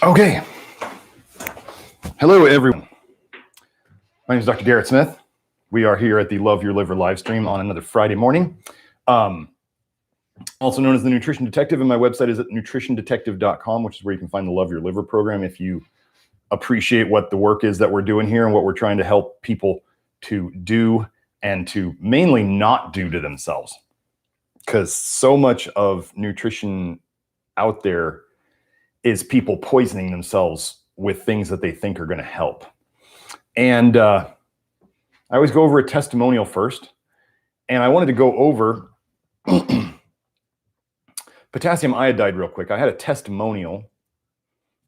Okay. Hello, everyone. My name is Dr. Garrett Smith. We are here at the Love Your Liver live stream on another Friday morning. Also known as the Nutrition Detective, and my website is at nutritiondetective.com, which is where you can find the Love Your Liver program if you appreciate what the work is that we're doing here and what we're trying to help people to do and to mainly not do to themselves. Because so much of nutrition out there is people poisoning themselves with things that they think are going to help. And I always go over a testimonial first. And I wanted to go over potassium iodide real quick. I had a testimonial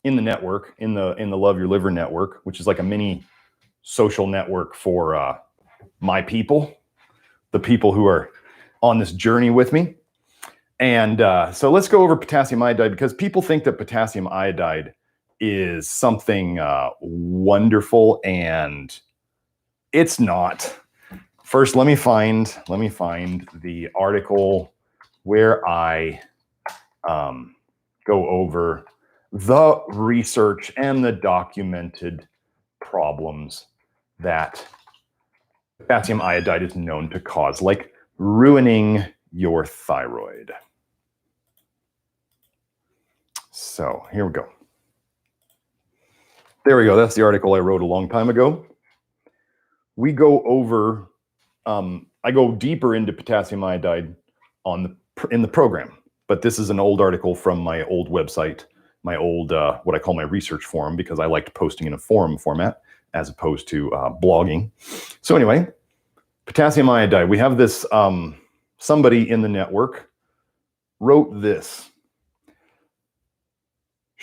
in the network, in the Love Your Liver network, which is like a mini social network for my people, the people who are on this journey with me. And so let's go over potassium iodide, because people think that potassium iodide is something wonderful, and it's not. First, let me find the article where I go over the research and the documented problems that potassium iodide is known to cause, like ruining your thyroid. So here we go. There we go. That's the article I wrote a long time ago. We go over, I go deeper into potassium iodide in the program, but this is an old article from my old website, my old, what I call my research forum, because I liked posting in a forum format as opposed to blogging. So anyway, potassium iodide, we have this, somebody in the network wrote this.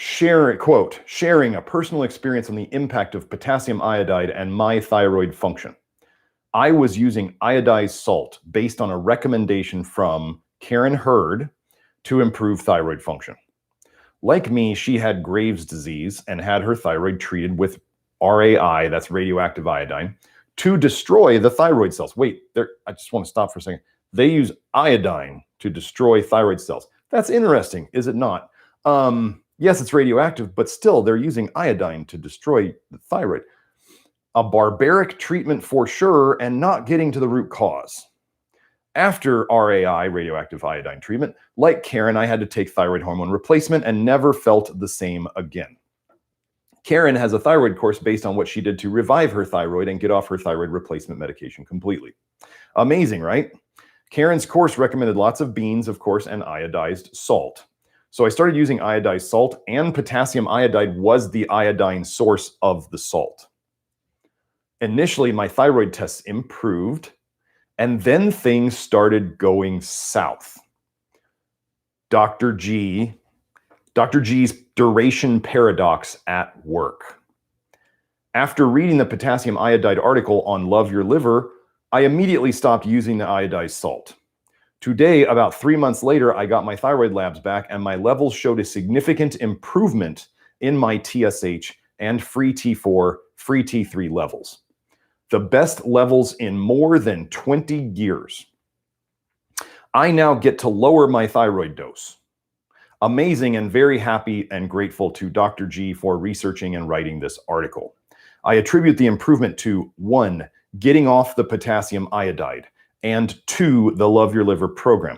Sharing a personal experience on the impact of potassium iodide and my thyroid function. I was using iodized salt based on a recommendation from Karen Hurd to improve thyroid function. Like me, she had Graves' disease and had her thyroid treated with RAI, that's radioactive iodine, to destroy the thyroid cells. Wait, I just want to stop for a second. They use iodine to destroy thyroid cells. That's interesting, is it not? Yes, it's radioactive, but still they're using iodine to destroy the thyroid. A barbaric treatment for sure, and not getting to the root cause. After RAI, radioactive iodine treatment, like Karen, I had to take thyroid hormone replacement and never felt the same again. Karen has a thyroid course based on what she did to revive her thyroid and get off her thyroid replacement medication completely. Amazing, right? Karen's course recommended lots of beans, of course, and iodized salt. So I started using iodized salt, and potassium iodide was the iodine source of the salt. Initially, my thyroid tests improved, and then things started going south. Dr. G's duration paradox at work. After reading the potassium iodide article on Love Your Liver, I immediately stopped using the iodized salt. Today, about 3 months later, I got my thyroid labs back, and my levels showed a significant improvement in my TSH and free T4, free T3 levels. The best levels in more than 20 years. I now get to lower my thyroid dose. Amazing, and very happy and grateful to Dr. G for researching and writing this article. I attribute the improvement to 1, getting off the potassium iodide, and 2, the Love Your Liver program.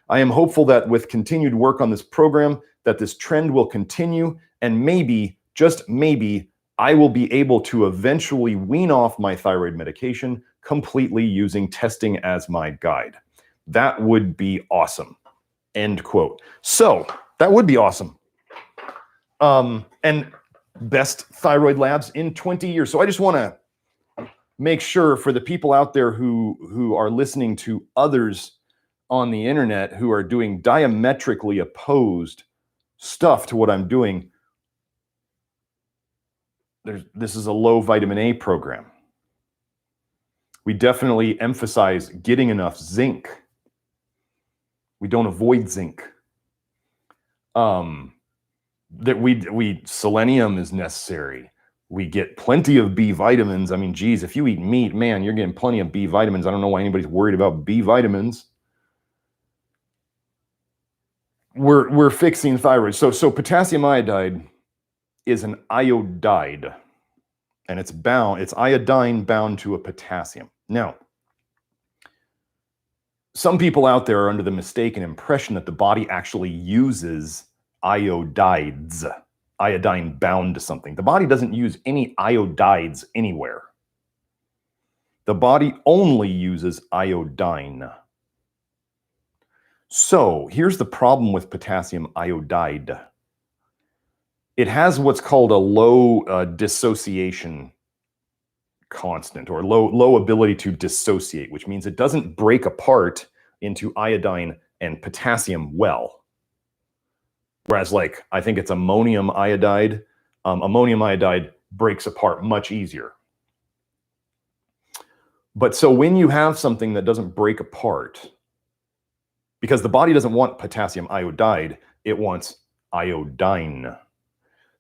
I am hopeful that with continued work on this program, that this trend will continue, and maybe, just maybe, I will be able to eventually wean off my thyroid medication completely using testing as my guide. That would be awesome. End quote. So that would be awesome. And best thyroid labs in 20 years. So I just want to make sure for the people out there who are listening to others on the internet who are doing diametrically opposed stuff to what I'm doing, this is a low vitamin A program. We definitely emphasize getting enough zinc. We don't avoid zinc. Selenium is necessary. We get plenty of B vitamins. I mean, geez, if you eat meat, man, you're getting plenty of B vitamins. I don't know why anybody's worried about B vitamins. We're fixing thyroid. So potassium iodide is an iodide, and it's iodine bound to a potassium. Now, some people out there are under the mistaken impression that the body actually uses iodides, iodine bound to something. The body doesn't use any iodides anywhere. The body only uses iodine. So here's the problem with potassium iodide. It has what's called a low dissociation constant, or low ability to dissociate, which means it doesn't break apart into iodine and potassium well. Whereas, like, I think it's ammonium iodide. Ammonium iodide breaks apart much easier. But so when you have something that doesn't break apart, because the body doesn't want potassium iodide, it wants iodine.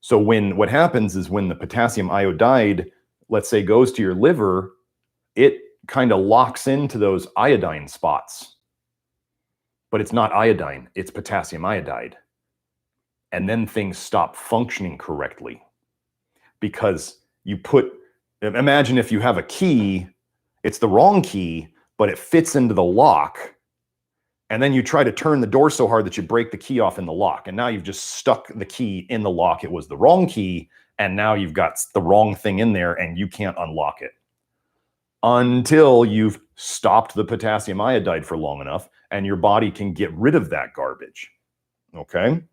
So what happens is when the potassium iodide, let's say, goes to your liver, it kind of locks into those iodine spots. But it's not iodine, it's potassium iodide. And then things stop functioning correctly. Because imagine if you have a key, it's the wrong key, but it fits into the lock. And then you try to turn the door so hard that you break the key off in the lock. And now you've just stuck the key in the lock. It was the wrong key. And now you've got the wrong thing in there and you can't unlock it until you've stopped the potassium iodide for long enough and your body can get rid of that garbage. Okay?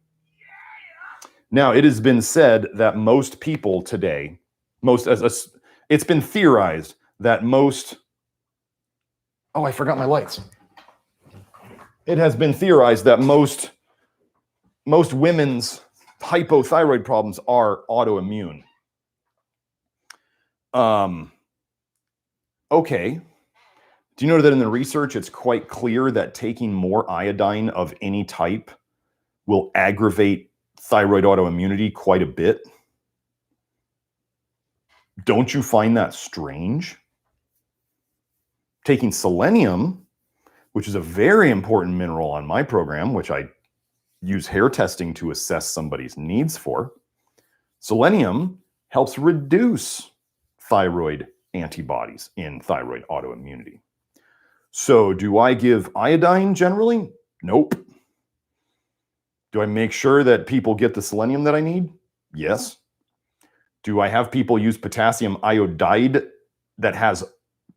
Now, it has been said that most people today, it's been theorized that I forgot my lights. It has been theorized that most women's hypothyroid problems are autoimmune. Okay. Do you know that in the research, it's quite clear that taking more iodine of any type will aggravate thyroid autoimmunity quite a bit? Don't you find that strange? Taking selenium, which is a very important mineral on my program, which I use hair testing to assess somebody's needs for. Selenium helps reduce thyroid antibodies in thyroid autoimmunity. So do I give iodine generally? Nope. Do I make sure that people get the selenium that I need? Yes. Do I have people use potassium iodide that has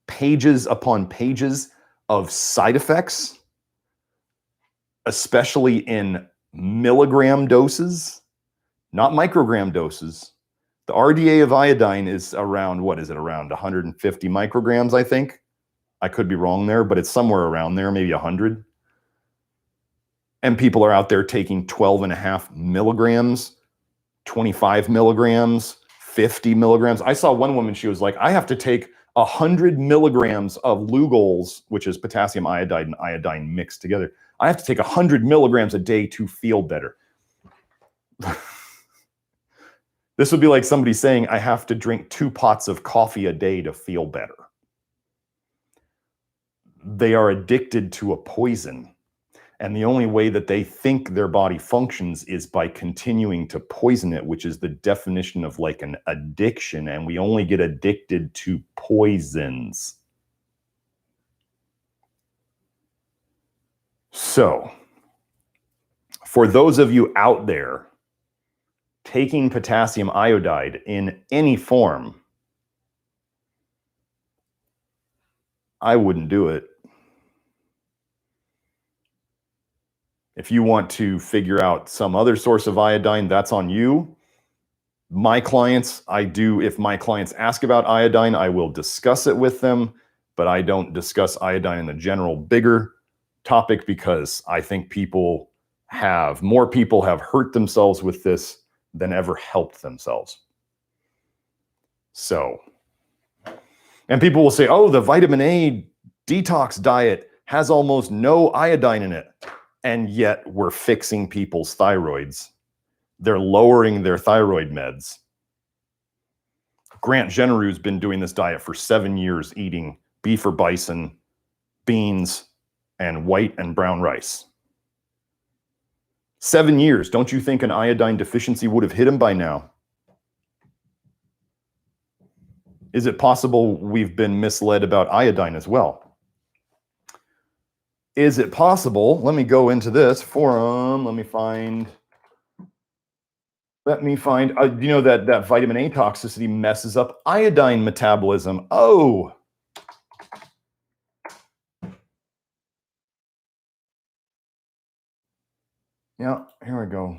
pages upon pages of side effects, especially in milligram doses, not microgram doses? The RDA of iodine is around, around 150 micrograms, I think. I could be wrong there, but it's somewhere around there, maybe 100. And people are out there taking 12.5 milligrams, 25 milligrams, 50 milligrams. I saw one woman, she was like, I have to take 100 milligrams of Lugol's, which is potassium iodide and iodine mixed together. I have to take 100 milligrams a day to feel better. This would be like somebody saying, I have to drink 2 pots of coffee a day to feel better. They are addicted to a poison. And the only way that they think their body functions is by continuing to poison it, which is the definition of like an addiction. And we only get addicted to poisons. So, for those of you out there taking potassium iodide in any form, I wouldn't do it. If you want to figure out some other source of iodine, that's on you. My clients, if my clients ask about iodine, I will discuss it with them, but I don't discuss iodine in the general bigger topic because I think more people have hurt themselves with this than ever helped themselves. So, and people will say, oh, the vitamin A detox diet has almost no iodine in it. And yet we're fixing people's thyroids. They're lowering their thyroid meds. Grant Genereu's been doing this diet for 7 years, eating beef or bison, beans, and white and brown rice. 7 years. Don't you think an iodine deficiency would have hit him by now? Is it possible we've been misled about iodine as well? Is it possible? Let me go into this forum. Let me find, you know, that vitamin A toxicity messes up iodine metabolism. Oh. Yeah, here we go.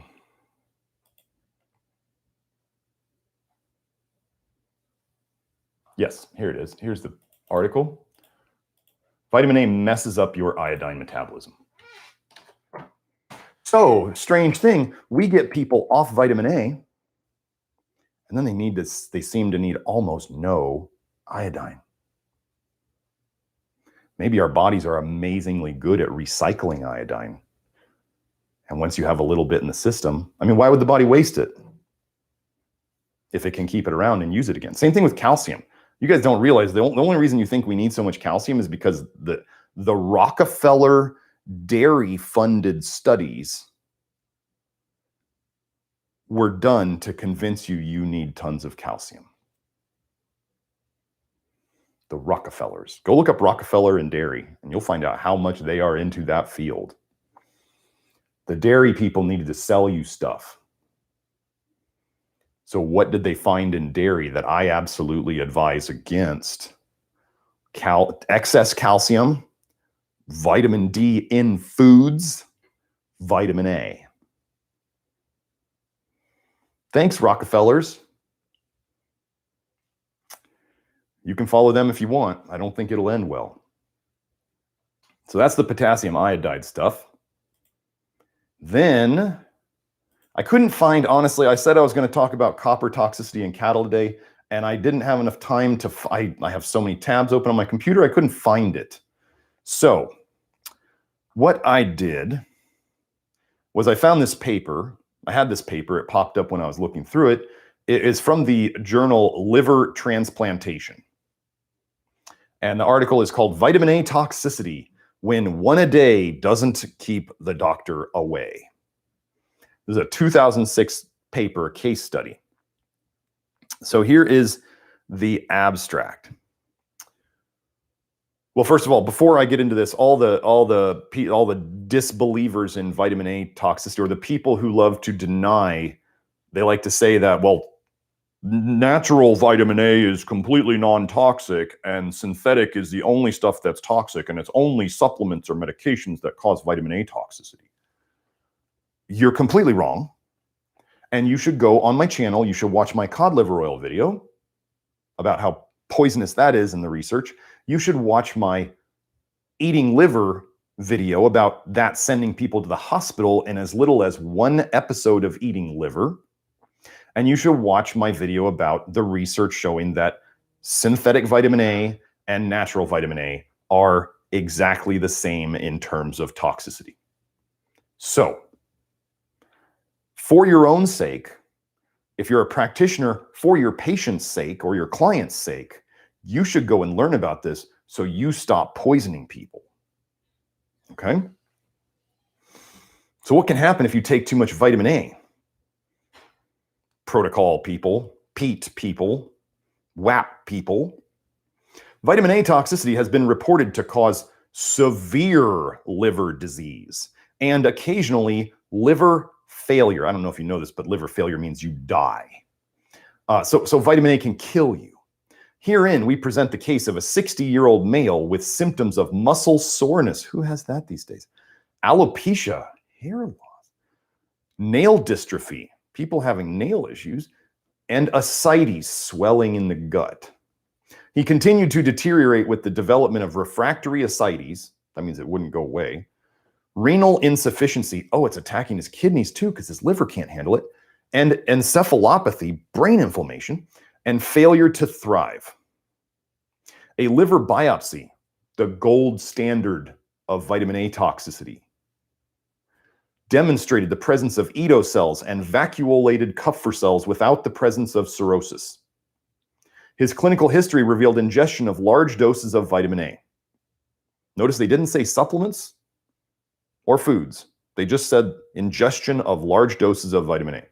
Yes, here it is. Here's the article. Vitamin A messes up your iodine metabolism. So, strange thing, we get people off vitamin A, and then they seem to need almost no iodine. Maybe our bodies are amazingly good at recycling iodine. And once you have a little bit in the system, I mean, why would the body waste it if it can keep it around and use it again? Same thing with calcium. You guys don't realize the only reason you think we need so much calcium is because the Rockefeller dairy-funded studies were done to convince you need tons of calcium. The Rockefellers. Go look up Rockefeller and dairy, and you'll find out how much they are into that field. The dairy people needed to sell you stuff. So what did they find in dairy that I absolutely advise against? Excess calcium, vitamin D in foods, vitamin A. Thanks, Rockefellers. You can follow them if you want. I don't think it'll end well. So that's the potassium iodide stuff. Then I couldn't find, honestly, I said I was going to talk about copper toxicity in cattle today, and I didn't have enough time to, I have so many tabs open on my computer, I couldn't find it. So what I did was I found this paper. I had this paper, it popped up when I was looking through it. It is from the journal Liver Transplantation. And the article is called Vitamin A Toxicity, When One a Day Doesn't Keep the Doctor Away. This is a 2006 paper case study. So here is the abstract. Well, first of all, before I get into this, all the disbelievers in vitamin A toxicity, or the people who love to deny, they like to say that, well, natural vitamin A is completely non-toxic and synthetic is the only stuff that's toxic, and it's only supplements or medications that cause vitamin A toxicity. You're completely wrong. And you should go on my channel. You should watch my cod liver oil video about how poisonous that is in the research. You should watch my eating liver video about that sending people to the hospital in as little as 1 episode of eating liver. And you should watch my video about the research showing that synthetic vitamin A and natural vitamin A are exactly the same in terms of toxicity. So, for your own sake, if you're a practitioner, for your patient's sake or your client's sake, you should go and learn about this so you stop poisoning people. Okay? So what can happen if you take too much vitamin A? Protocol people, PEAT people, WAP people. Vitamin A toxicity has been reported to cause severe liver disease and occasionally liver failure. I don't know if you know this, but liver failure means you die. So vitamin A can kill you. Herein, we present the case of a 60-year-old male with symptoms of muscle soreness. Who has that these days? Alopecia, hair loss, nail dystrophy, people having nail issues, and ascites, swelling in the gut. He continued to deteriorate with the development of refractory ascites. That means it wouldn't go away. Renal insufficiency. Oh, it's attacking his kidneys too because his liver can't handle it. And encephalopathy, brain inflammation, and failure to thrive. A liver biopsy, the gold standard of vitamin A toxicity, demonstrated the presence of Edo cells and vacuolated Kupffer cells without the presence of cirrhosis. His clinical history revealed ingestion of large doses of vitamin A. Notice they didn't say supplements or foods. They just said ingestion of large doses of vitamin A.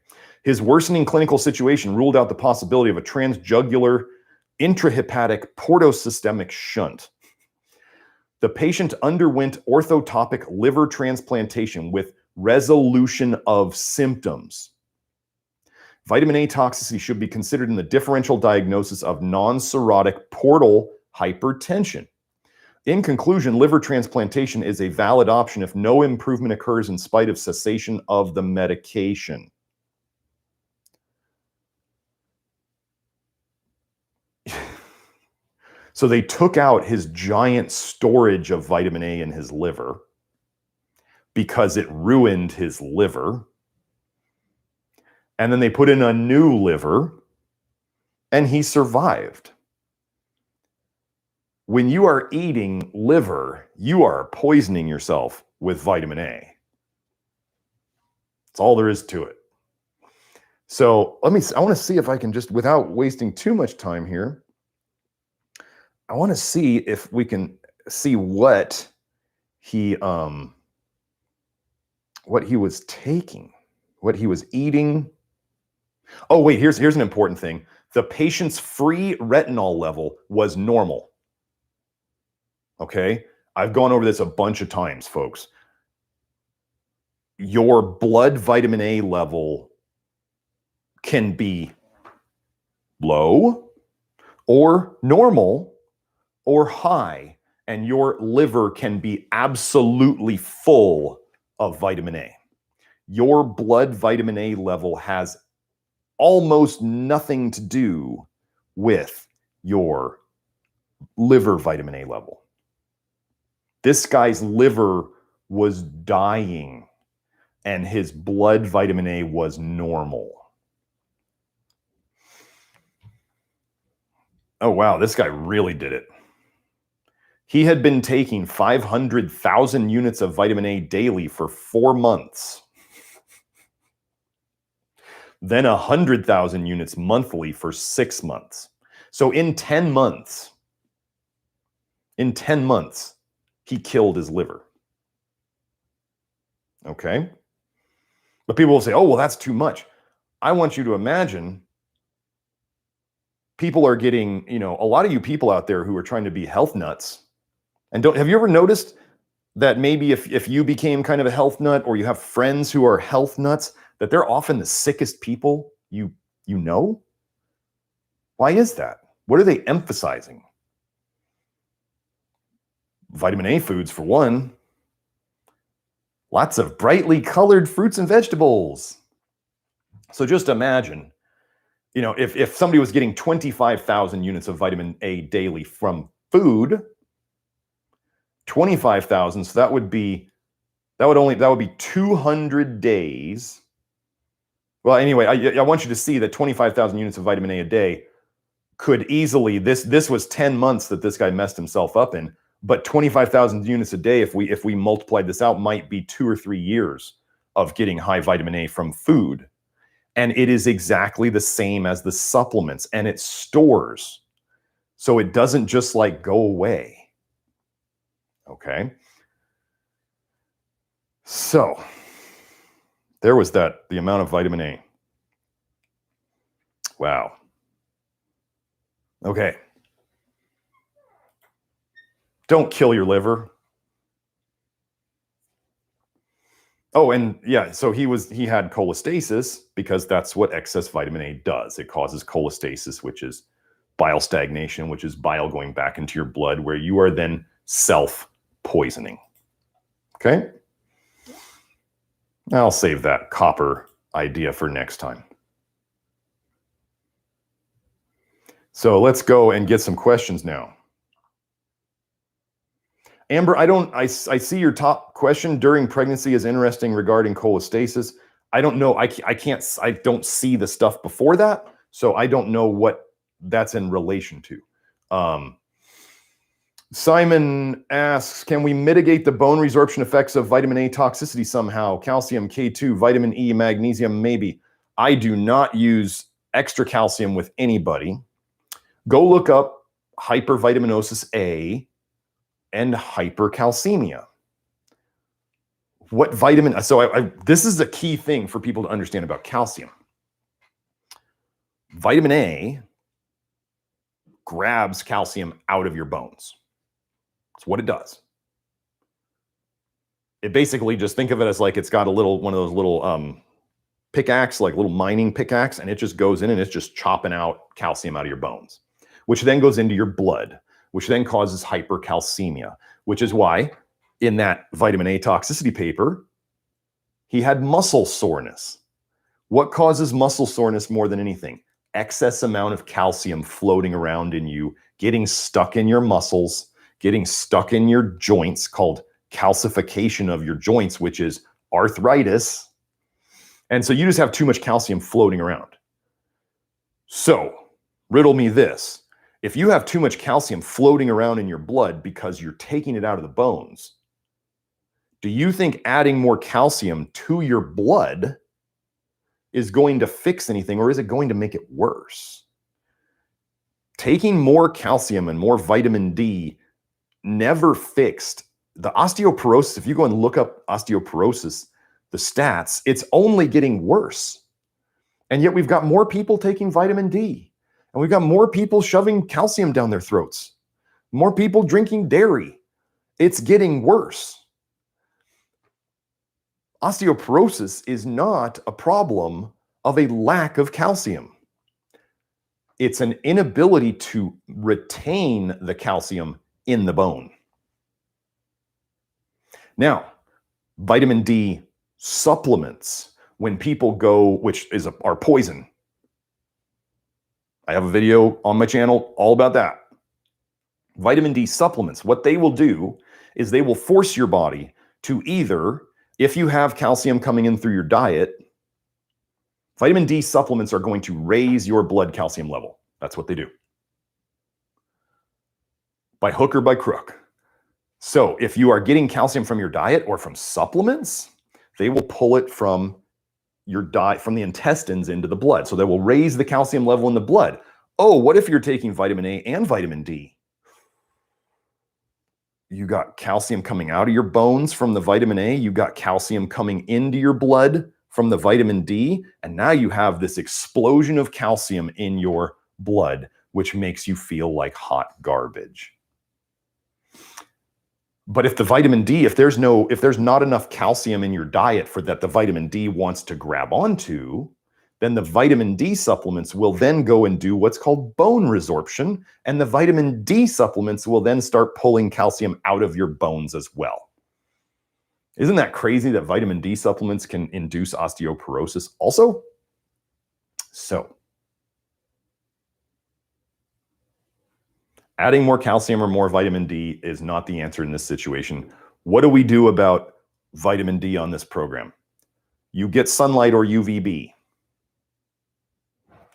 His worsening clinical situation ruled out the possibility of a transjugular intrahepatic portosystemic shunt. The patient underwent orthotopic liver transplantation with resolution of symptoms. Vitamin A toxicity should be considered in the differential diagnosis of non-cirrhotic portal hypertension. In conclusion, liver transplantation is a valid option if no improvement occurs in spite of cessation of the medication. So they took out his giant storage of vitamin A in his liver because it ruined his liver. And then they put in a new liver and he survived. When you are eating liver, you are poisoning yourself with vitamin A. That's all there is to it. So I want to see if I can just, without wasting too much time here, I want to see if we can see what he was taking, what he was eating. Oh, wait, here's an important thing. The patient's free retinol level was normal. Okay? I've gone over this a bunch of times, folks. Your blood vitamin A level can be low or normal or high, and your liver can be absolutely full of vitamin A. Your blood vitamin A level has almost nothing to do with your liver vitamin A level. This guy's liver was dying and his blood vitamin A was normal. Oh, wow, this guy really did it. He had been taking 500,000 units of vitamin A daily for 4 months. Then 100,000 units monthly for 6 months. So in 10 months, he killed his liver. Okay? But people will say, oh, well, that's too much. I want you to imagine people are getting, a lot of you people out there who are trying to be health nuts. And have you ever noticed that maybe if you became kind of a health nut, or you have friends who are health nuts, that they're often the sickest people you know? Why is that? What are they emphasizing? Vitamin A foods, for one. Lots of brightly colored fruits and vegetables. So just imagine, if somebody was getting 25,000 units of vitamin A daily from food, 25,000, so that would be 200 days. Well, anyway, I want you to see that 25,000 units of vitamin A a day could easily, this was 10 months that this guy messed himself up in, but 25,000 units a day, if we multiplied this out, might be 2 or 3 years of getting high vitamin A from food. And it is exactly the same as the supplements, and it stores. So it doesn't just go away. Okay. So there was the amount of vitamin A. Wow. Okay. Don't kill your liver. Oh, and yeah, so he had cholestasis because that's what excess vitamin A does. It causes cholestasis, which is bile stagnation, which is bile going back into your blood, where you are then self-poisoning. Okay? I'll save that copper idea for next time. So let's go and get some questions now. Amber, I see your top question during pregnancy is interesting regarding cholestasis. I don't know. I don't see the stuff before that, so I don't know what that's in relation to. Simon asks, can we mitigate the bone resorption effects of vitamin A toxicity somehow? Calcium, K2, vitamin E, magnesium, maybe. I do not use extra calcium with anybody. Go look up hypervitaminosis A and hypercalcemia. What vitamin? So this is a key thing for people to understand about calcium. Vitamin A grabs calcium out of your bones. That's what it does. It basically, just think of it as like it's got a little, one of those little pickaxe, like little mining pickaxe, and it just goes in and it's just chopping out calcium out of your bones, which then goes into your blood, which then causes hypercalcemia, which is why in that vitamin A toxicity paper, he had muscle soreness. What causes muscle soreness more than anything? Excess amount of calcium floating around in you, getting stuck in your muscles, getting stuck in your joints, called calcification of your joints, which is arthritis. And so you just have too much calcium floating around. So riddle me this. If you have too much calcium floating around in your blood because you're taking it out of the bones, do you think adding more calcium to your blood is going to fix anything, or is it going to make it worse? Taking more calcium and more vitamin D never fixed the osteoporosis. If you go and look up osteoporosis, the stats, it's only getting worse. And yet we've got more people taking vitamin D, and we've got more people shoving calcium down their throats, more people drinking dairy. It's getting worse. Osteoporosis is not a problem of a lack of calcium. It's an inability to retain the calcium in the bone. Now, vitamin D supplements, when people go, which is are poison. I have a video on my channel all about that. Vitamin D supplements, what they will do is they will force your body to either, if you have calcium coming in through your diet, vitamin D supplements are going to raise your blood calcium level. That's what they do. By hook or by crook. So if you are getting calcium from your diet or from supplements, they will pull it from your diet, from the intestines into the blood. So they will raise the calcium level in the blood. Oh, what if you're taking vitamin A and vitamin D? You got calcium coming out of your bones from the vitamin A. You got calcium coming into your blood from the vitamin D. And now you have this explosion of calcium in your blood, which makes you feel like hot garbage. But if the vitamin D, if there's not enough calcium in your diet for that the vitamin D wants to grab onto, then the vitamin D supplements will then go and do what's called bone resorption, and the vitamin D supplements will then start pulling calcium out of your bones as well. Isn't that crazy that vitamin D supplements can induce osteoporosis also? So, adding more calcium or more vitamin D is not the answer in this situation. What do we do about vitamin D on this program? You get sunlight or UVB.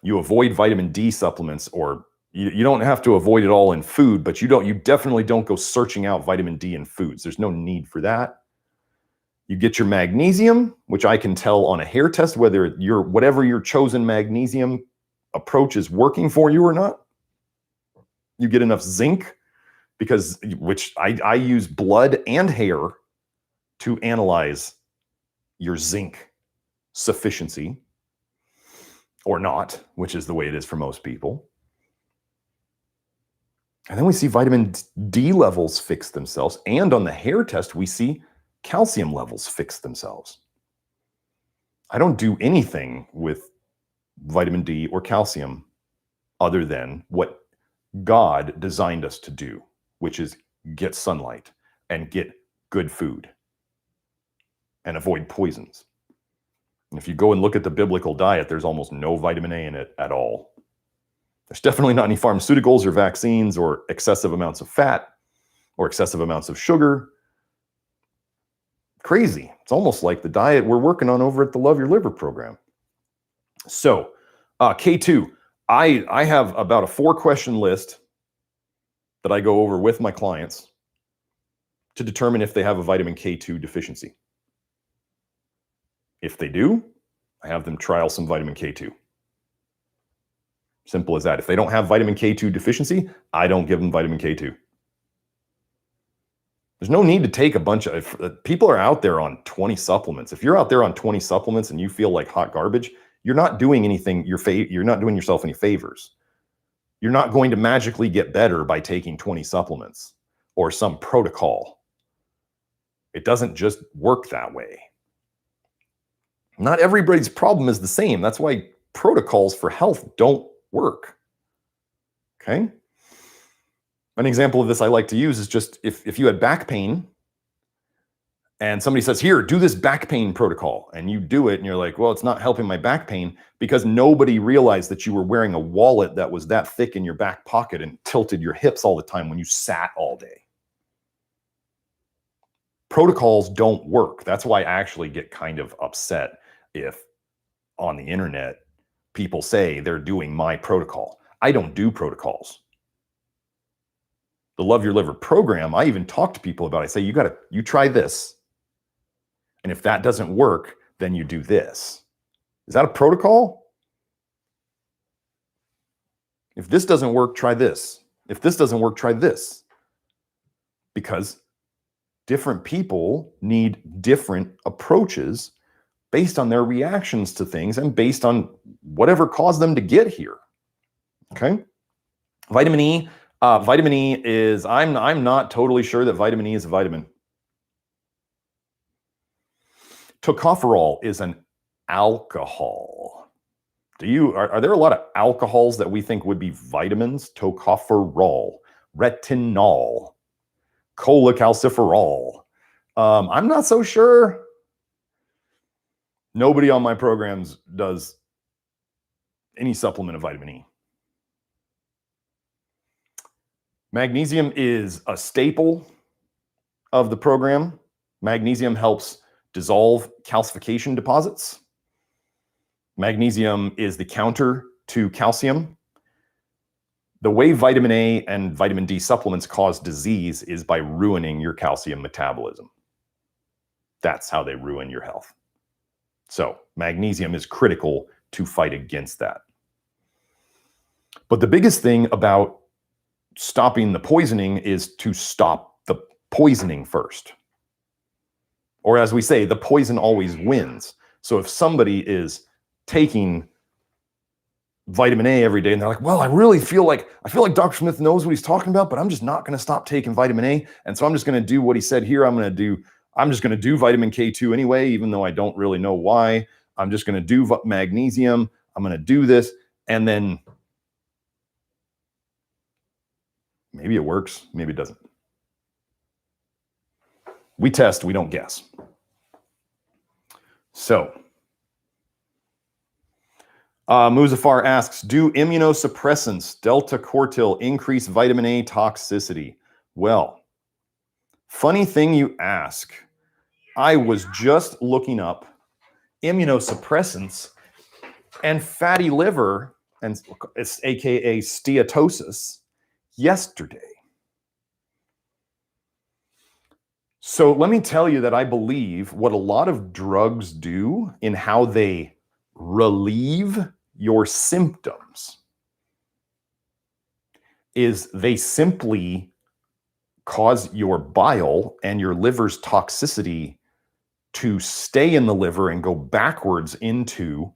You avoid vitamin D supplements, or you don't have to avoid it all in food, but you definitely don't go searching out vitamin D in foods. There's no need for that. You get your magnesium, which I can tell on a hair test whether whatever your chosen magnesium approach is working for you or not. You get enough zinc, which I use blood and hair to analyze your zinc sufficiency or not, which is the way it is for most people. And then we see vitamin D levels fix themselves. And on the hair test, we see calcium levels fix themselves. I don't do anything with vitamin D or calcium other than what God designed us to do, which is get sunlight and get good food and avoid poisons. And if you go and look at the biblical diet, there's almost no vitamin A in it at all. There's definitely not any pharmaceuticals or vaccines or excessive amounts of fat or excessive amounts of sugar. Crazy. It's almost like the diet we're working on over at the Love Your Liver program. So, K2. I have about a 4-question list that I go over with my clients to determine if they have a vitamin K2 deficiency. If they do, I have them trial some vitamin K2. Simple as that. If they don't have vitamin K2 deficiency, I don't give them vitamin K2. There's no need to take a bunch of, people are out there on 20 supplements. If you're out there on 20 supplements and you feel like hot garbage, you're not doing anything, you're not doing yourself any favors. You're not going to magically get better by taking 20 supplements or some protocol. It doesn't just work that way. Not everybody's problem is the same. That's why protocols for health don't work. Okay? An example of this I like to use is just if you had back pain and somebody says, here, do this back pain protocol, and you do it and you're like, well, it's not helping my back pain, because nobody realized that you were wearing a wallet that was that thick in your back pocket and tilted your hips all the time when you sat all day. Protocols don't work. That's why I actually get kind of upset if on the internet people say they're doing my protocol. I don't do protocols. The Love Your Liver program, I even talk to people about it. I say, you try this. And if that doesn't work, then you do this. Is that a protocol? If this doesn't work, try this. If this doesn't work, try this. Because different people need different approaches based on their reactions to things and based on whatever caused them to get here. Okay? Vitamin E. Vitamin E is, I'm not totally sure that vitamin E is a vitamin. Tocopherol is an alcohol. Are there a lot of alcohols that we think would be vitamins? Tocopherol, retinol, cholecalciferol. I'm not so sure. Nobody on my programs does any supplement of vitamin E. Magnesium is a staple of the program. Magnesium helps dissolve calcification deposits. Magnesium is the counter to calcium. The way vitamin A and vitamin D supplements cause disease is by ruining your calcium metabolism. That's how they ruin your health. So magnesium is critical to fight against that. But the biggest thing about stopping the poisoning is to stop the poisoning first. Or as we say, the poison always wins. So if somebody is taking vitamin A every day and they're like, well, I feel like Dr. Smith knows what he's talking about, but I'm just not going to stop taking vitamin A. And so I'm just going to do what he said here. I'm just going to do vitamin K2 anyway, even though I don't really know why. I'm just going to do magnesium. I'm going to do this. And then maybe it works. Maybe it doesn't. We test, we don't guess. So, Muzaffar asks, do immunosuppressants, delta cortil, increase vitamin A toxicity? Well, funny thing you ask. I was just looking up immunosuppressants and fatty liver, and it's AKA steatosis, yesterday. So let me tell you that I believe what a lot of drugs do in how they relieve your symptoms is they simply cause your bile and your liver's toxicity to stay in the liver and go backwards into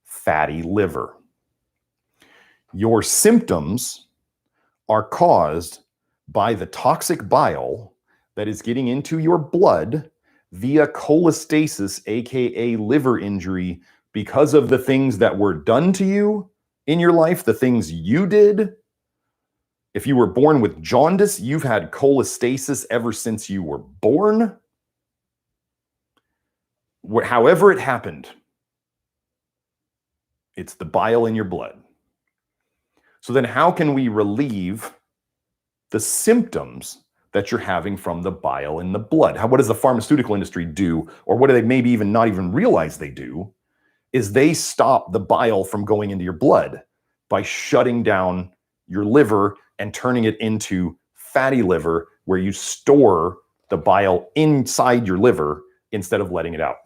fatty liver. Your symptoms are caused by the toxic bile that is getting into your blood via cholestasis, aka liver injury, because of the things that were done to you in your life, the things you did. If you were born with jaundice, you've had cholestasis ever since you were born. However it happened, it's the bile in your blood. So then how can we relieve the symptoms that you're having from the bile in the blood? What does the pharmaceutical industry do, or what do they maybe even not even realize they do, is they stop the bile from going into your blood by shutting down your liver and turning it into fatty liver, where you store the bile inside your liver instead of letting it out.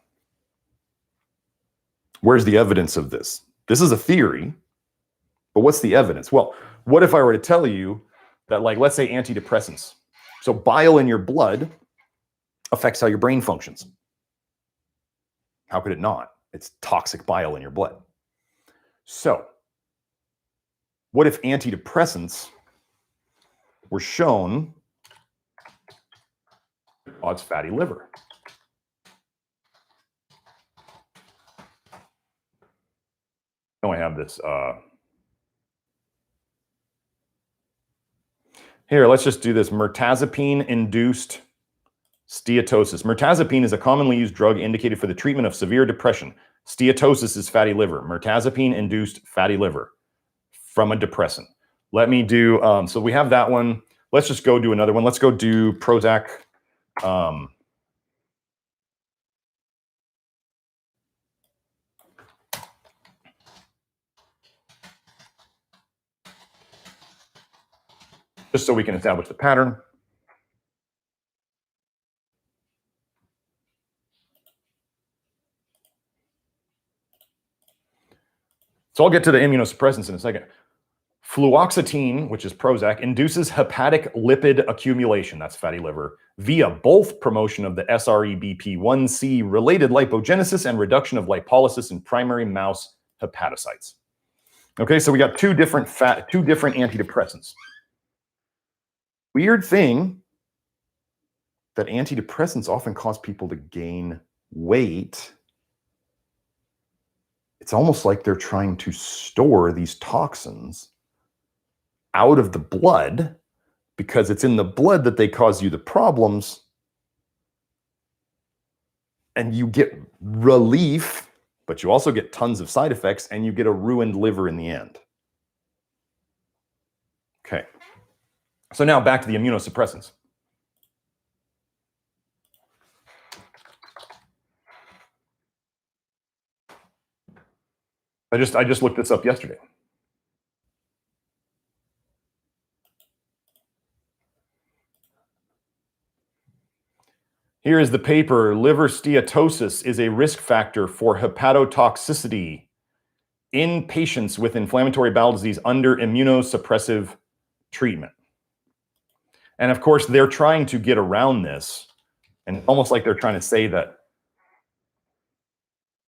Where's the evidence of this? This is a theory, but what's the evidence? Well, what if I were to tell you that, like, let's say antidepressants. So bile in your blood affects how your brain functions. How could it not? It's toxic bile in your blood. So What if antidepressants were shown to cause fatty liver? I have this. Here, let's just do this. Mirtazapine-induced steatosis. Mirtazapine is a commonly used drug indicated for the treatment of severe depression. Steatosis is fatty liver. Mirtazapine-induced fatty liver from a depressant. Let me do, so we have that one. Let's just go do another one. Let's go do Prozac. Just so we can establish the pattern. So I'll get to the immunosuppressants in a second. Fluoxetine, which is Prozac, induces hepatic lipid accumulation, that's fatty liver, via both promotion of the SREBP1C related lipogenesis and reduction of lipolysis in primary mouse hepatocytes. Okay, so we got two different antidepressants. Weird thing that antidepressants often cause people to gain weight. It's almost like they're trying to store these toxins out of the blood because it's in the blood that they cause you the problems, and you get relief, but you also get tons of side effects and you get a ruined liver in the end. Okay. So now back to the immunosuppressants. I just looked this up yesterday. Here is the paper. Liver steatosis is a risk factor for hepatotoxicity in patients with inflammatory bowel disease under immunosuppressive treatment. And of course, they're trying to get around this, and almost like they're trying to say that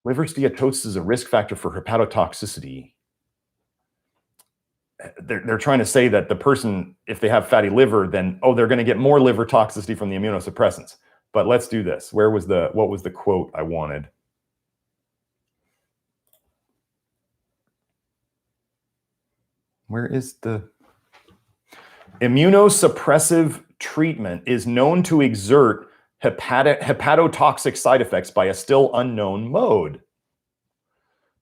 liver steatosis is a risk factor for hepatotoxicity. They're trying to say that the person, if they have fatty liver, then, oh, they're going to get more liver toxicity from the immunosuppressants. But let's do this. What was the quote I wanted? Where is the immunosuppressive treatment is known to exert hepatotoxic side effects by a still unknown mode.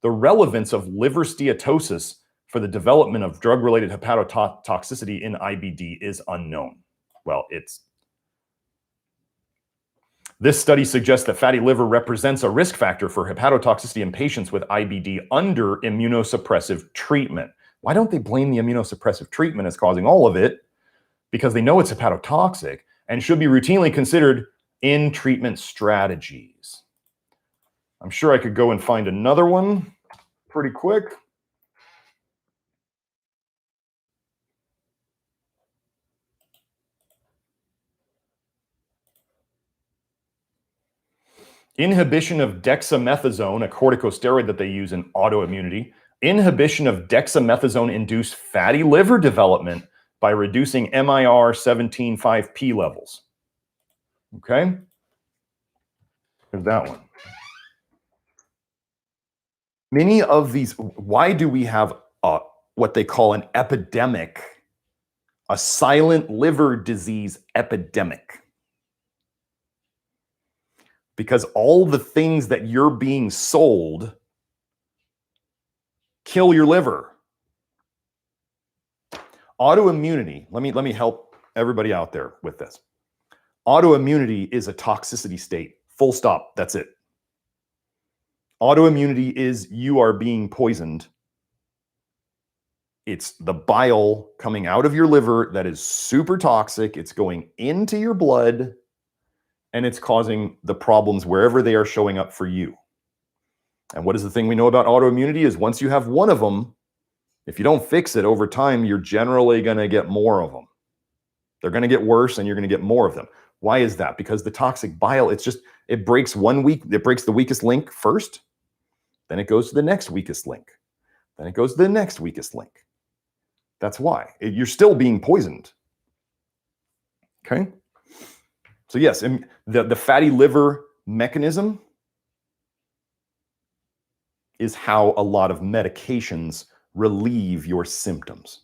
The relevance of liver steatosis for the development of drug-related hepatotoxicity in IBD is unknown. Well, this study suggests that fatty liver represents a risk factor for hepatotoxicity in patients with IBD under immunosuppressive treatment. Why don't they blame the immunosuppressive treatment as causing all of it? Because they know it's hepatotoxic and should be routinely considered in treatment strategies. I'm sure I could go and find another one pretty quick. Inhibition of dexamethasone, a corticosteroid that they use in autoimmunity. Inhibition of dexamethasone-induced fatty liver development by reducing MIR17.5P levels. Okay? Here's that one. Many of these, why do we have what they call an epidemic, a silent liver disease epidemic? Because all the things that you're being sold kill your liver. Autoimmunity, let me help everybody out there with this. Autoimmunity is a toxicity state. Full stop. That's it. Autoimmunity is you are being poisoned. It's the bile coming out of your liver that is super toxic. It's going into your blood, and it's causing the problems wherever they are showing up for you. And what is the thing we know about autoimmunity is once you have one of them, if you don't fix it over time, you're generally going to get more of them. They're going to get worse and you're going to get more of them. Why is that? Because the toxic bile, it breaks the weakest link first, then it goes to the next weakest link. Then it goes to the next weakest link. That's why. You're still being poisoned. Okay? So yes, the fatty liver mechanism is how a lot of medications relieve your symptoms.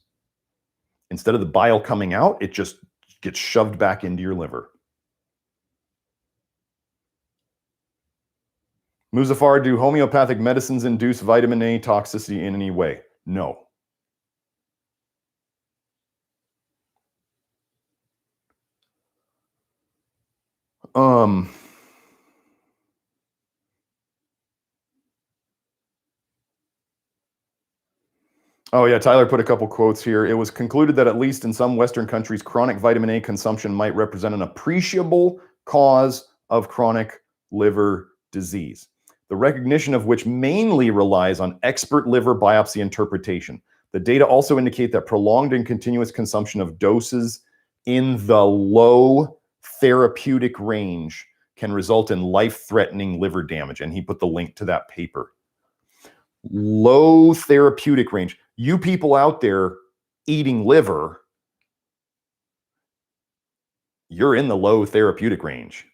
Instead of the bile coming out, it just gets shoved back into your liver. Muzaffar, do homeopathic medicines induce vitamin A toxicity in any way? No. Oh yeah, Tyler put a couple quotes here. It was concluded that at least in some Western countries, chronic vitamin A consumption might represent an appreciable cause of chronic liver disease, the recognition of which mainly relies on expert liver biopsy interpretation. The data also indicate that prolonged and continuous consumption of doses in the low therapeutic range can result in life-threatening liver damage. And he put the link to that paper. Low therapeutic range. You people out there eating liver, you're in the low therapeutic range.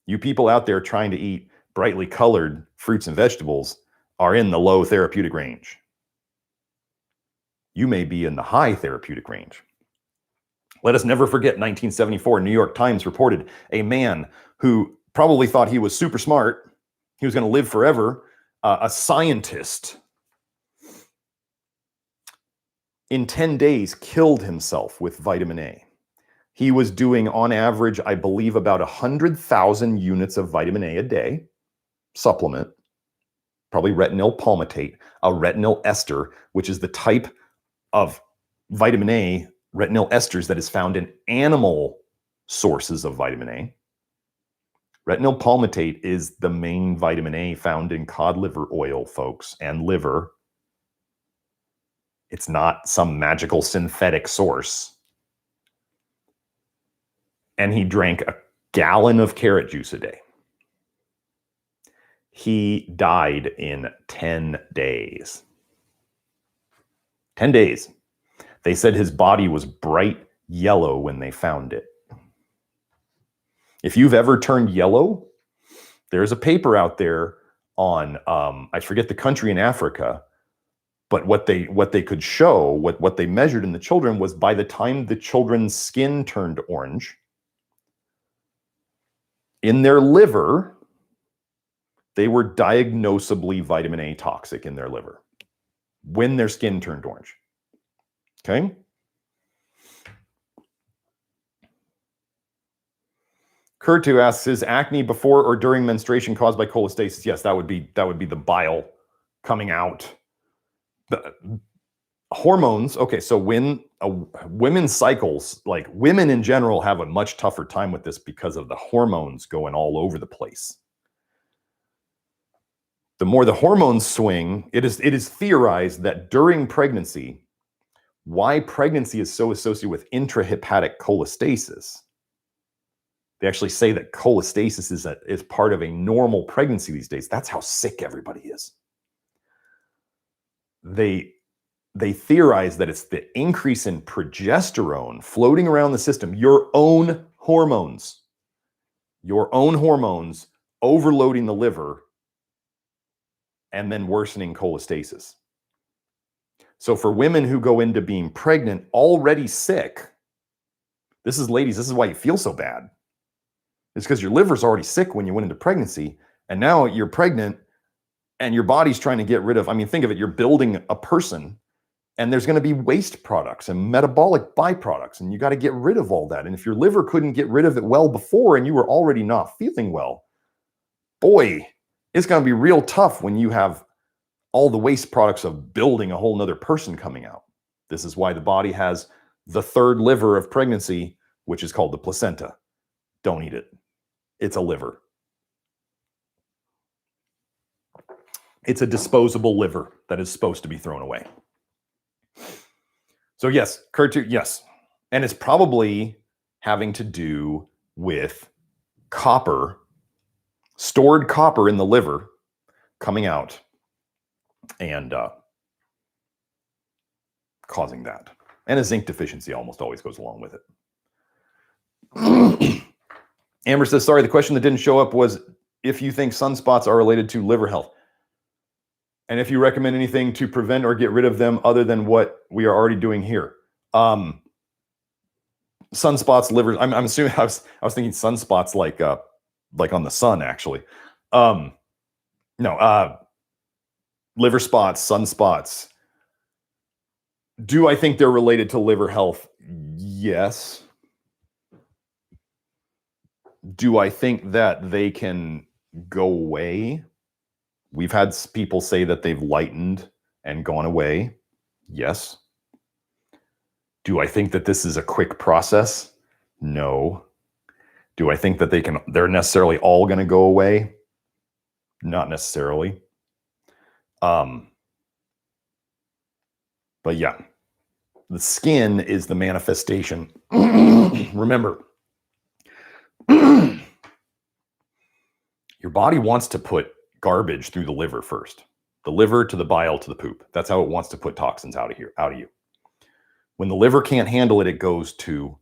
You people out there trying to eat brightly colored fruits and vegetables are in the low therapeutic range. You may be in the high therapeutic range. Let us never forget 1974, New York Times reported a man who probably thought he was super smart. He was going to live forever. A scientist in 10 days killed himself with vitamin A. He was doing, on average, I believe, about 100,000 units of vitamin A a day, supplement, probably retinol palmitate, a retinol ester, which is the type of vitamin A, retinol esters, that is found in animal sources of vitamin A. Retinol palmitate is the main vitamin A found in cod liver oil, folks, and liver. It's not some magical synthetic source. And he drank a gallon of carrot juice a day. He died in 10 days. 10 days. They said his body was bright yellow when they found it. If you've ever turned yellow, there's a paper out there on, I forget the country in Africa, but what they could show, what they measured in the children was by the time the children's skin turned orange, in their liver, they were diagnosably vitamin A toxic in their liver when their skin turned orange. Okay? Kurtu asks, is acne before or during menstruation caused by cholestasis? Yes, that would be the bile coming out. The hormones, okay, so when women's cycles, like women in general, have a much tougher time with this because of the hormones going all over the place. The more the hormones swing, it is theorized that during pregnancy, why pregnancy is so associated with intrahepatic cholestasis. They actually say that cholestasis is part of a normal pregnancy these days. That's how sick everybody is. They theorize that it's the increase in progesterone floating around the system, your own hormones overloading the liver and then worsening cholestasis. So for women who go into being pregnant already sick, ladies, this is why you feel so bad. It's because your liver's already sick when you went into pregnancy, and now you're pregnant and your body's trying to get rid of, I mean, think of it, you're building a person and there's going to be waste products and metabolic byproducts, and you got to get rid of all that. And if your liver couldn't get rid of it well before and you were already not feeling well, boy, it's going to be real tough when you have all the waste products of building a whole nother person coming out. This is why the body has the third liver of pregnancy, which is called the placenta. Don't eat it. It's a liver. It's a disposable liver that is supposed to be thrown away. So yes, Kurtu, yes. And it's probably having to do with copper, stored copper in the liver coming out and causing that. And a zinc deficiency almost always goes along with it. Amber says, sorry, the question that didn't show up was if you think sunspots are related to liver health. And if you recommend anything to prevent or get rid of them other than what we are already doing here. Sunspots, livers. I'm assuming I was thinking sunspots like on the sun, actually. No, liver spots, sunspots. Do I think they're related to liver health? Yes. Do I think that they can go away? We've had people say that they've lightened and gone away. Yes. Do I think that this is a quick process? No. Do I think that they're necessarily all going to go away? Not necessarily. But yeah, the skin is the manifestation. Remember, your body wants to put garbage through the liver first. The liver to the bile to the poop. That's how it wants to put toxins out of you. When the liver can't handle it, it goes to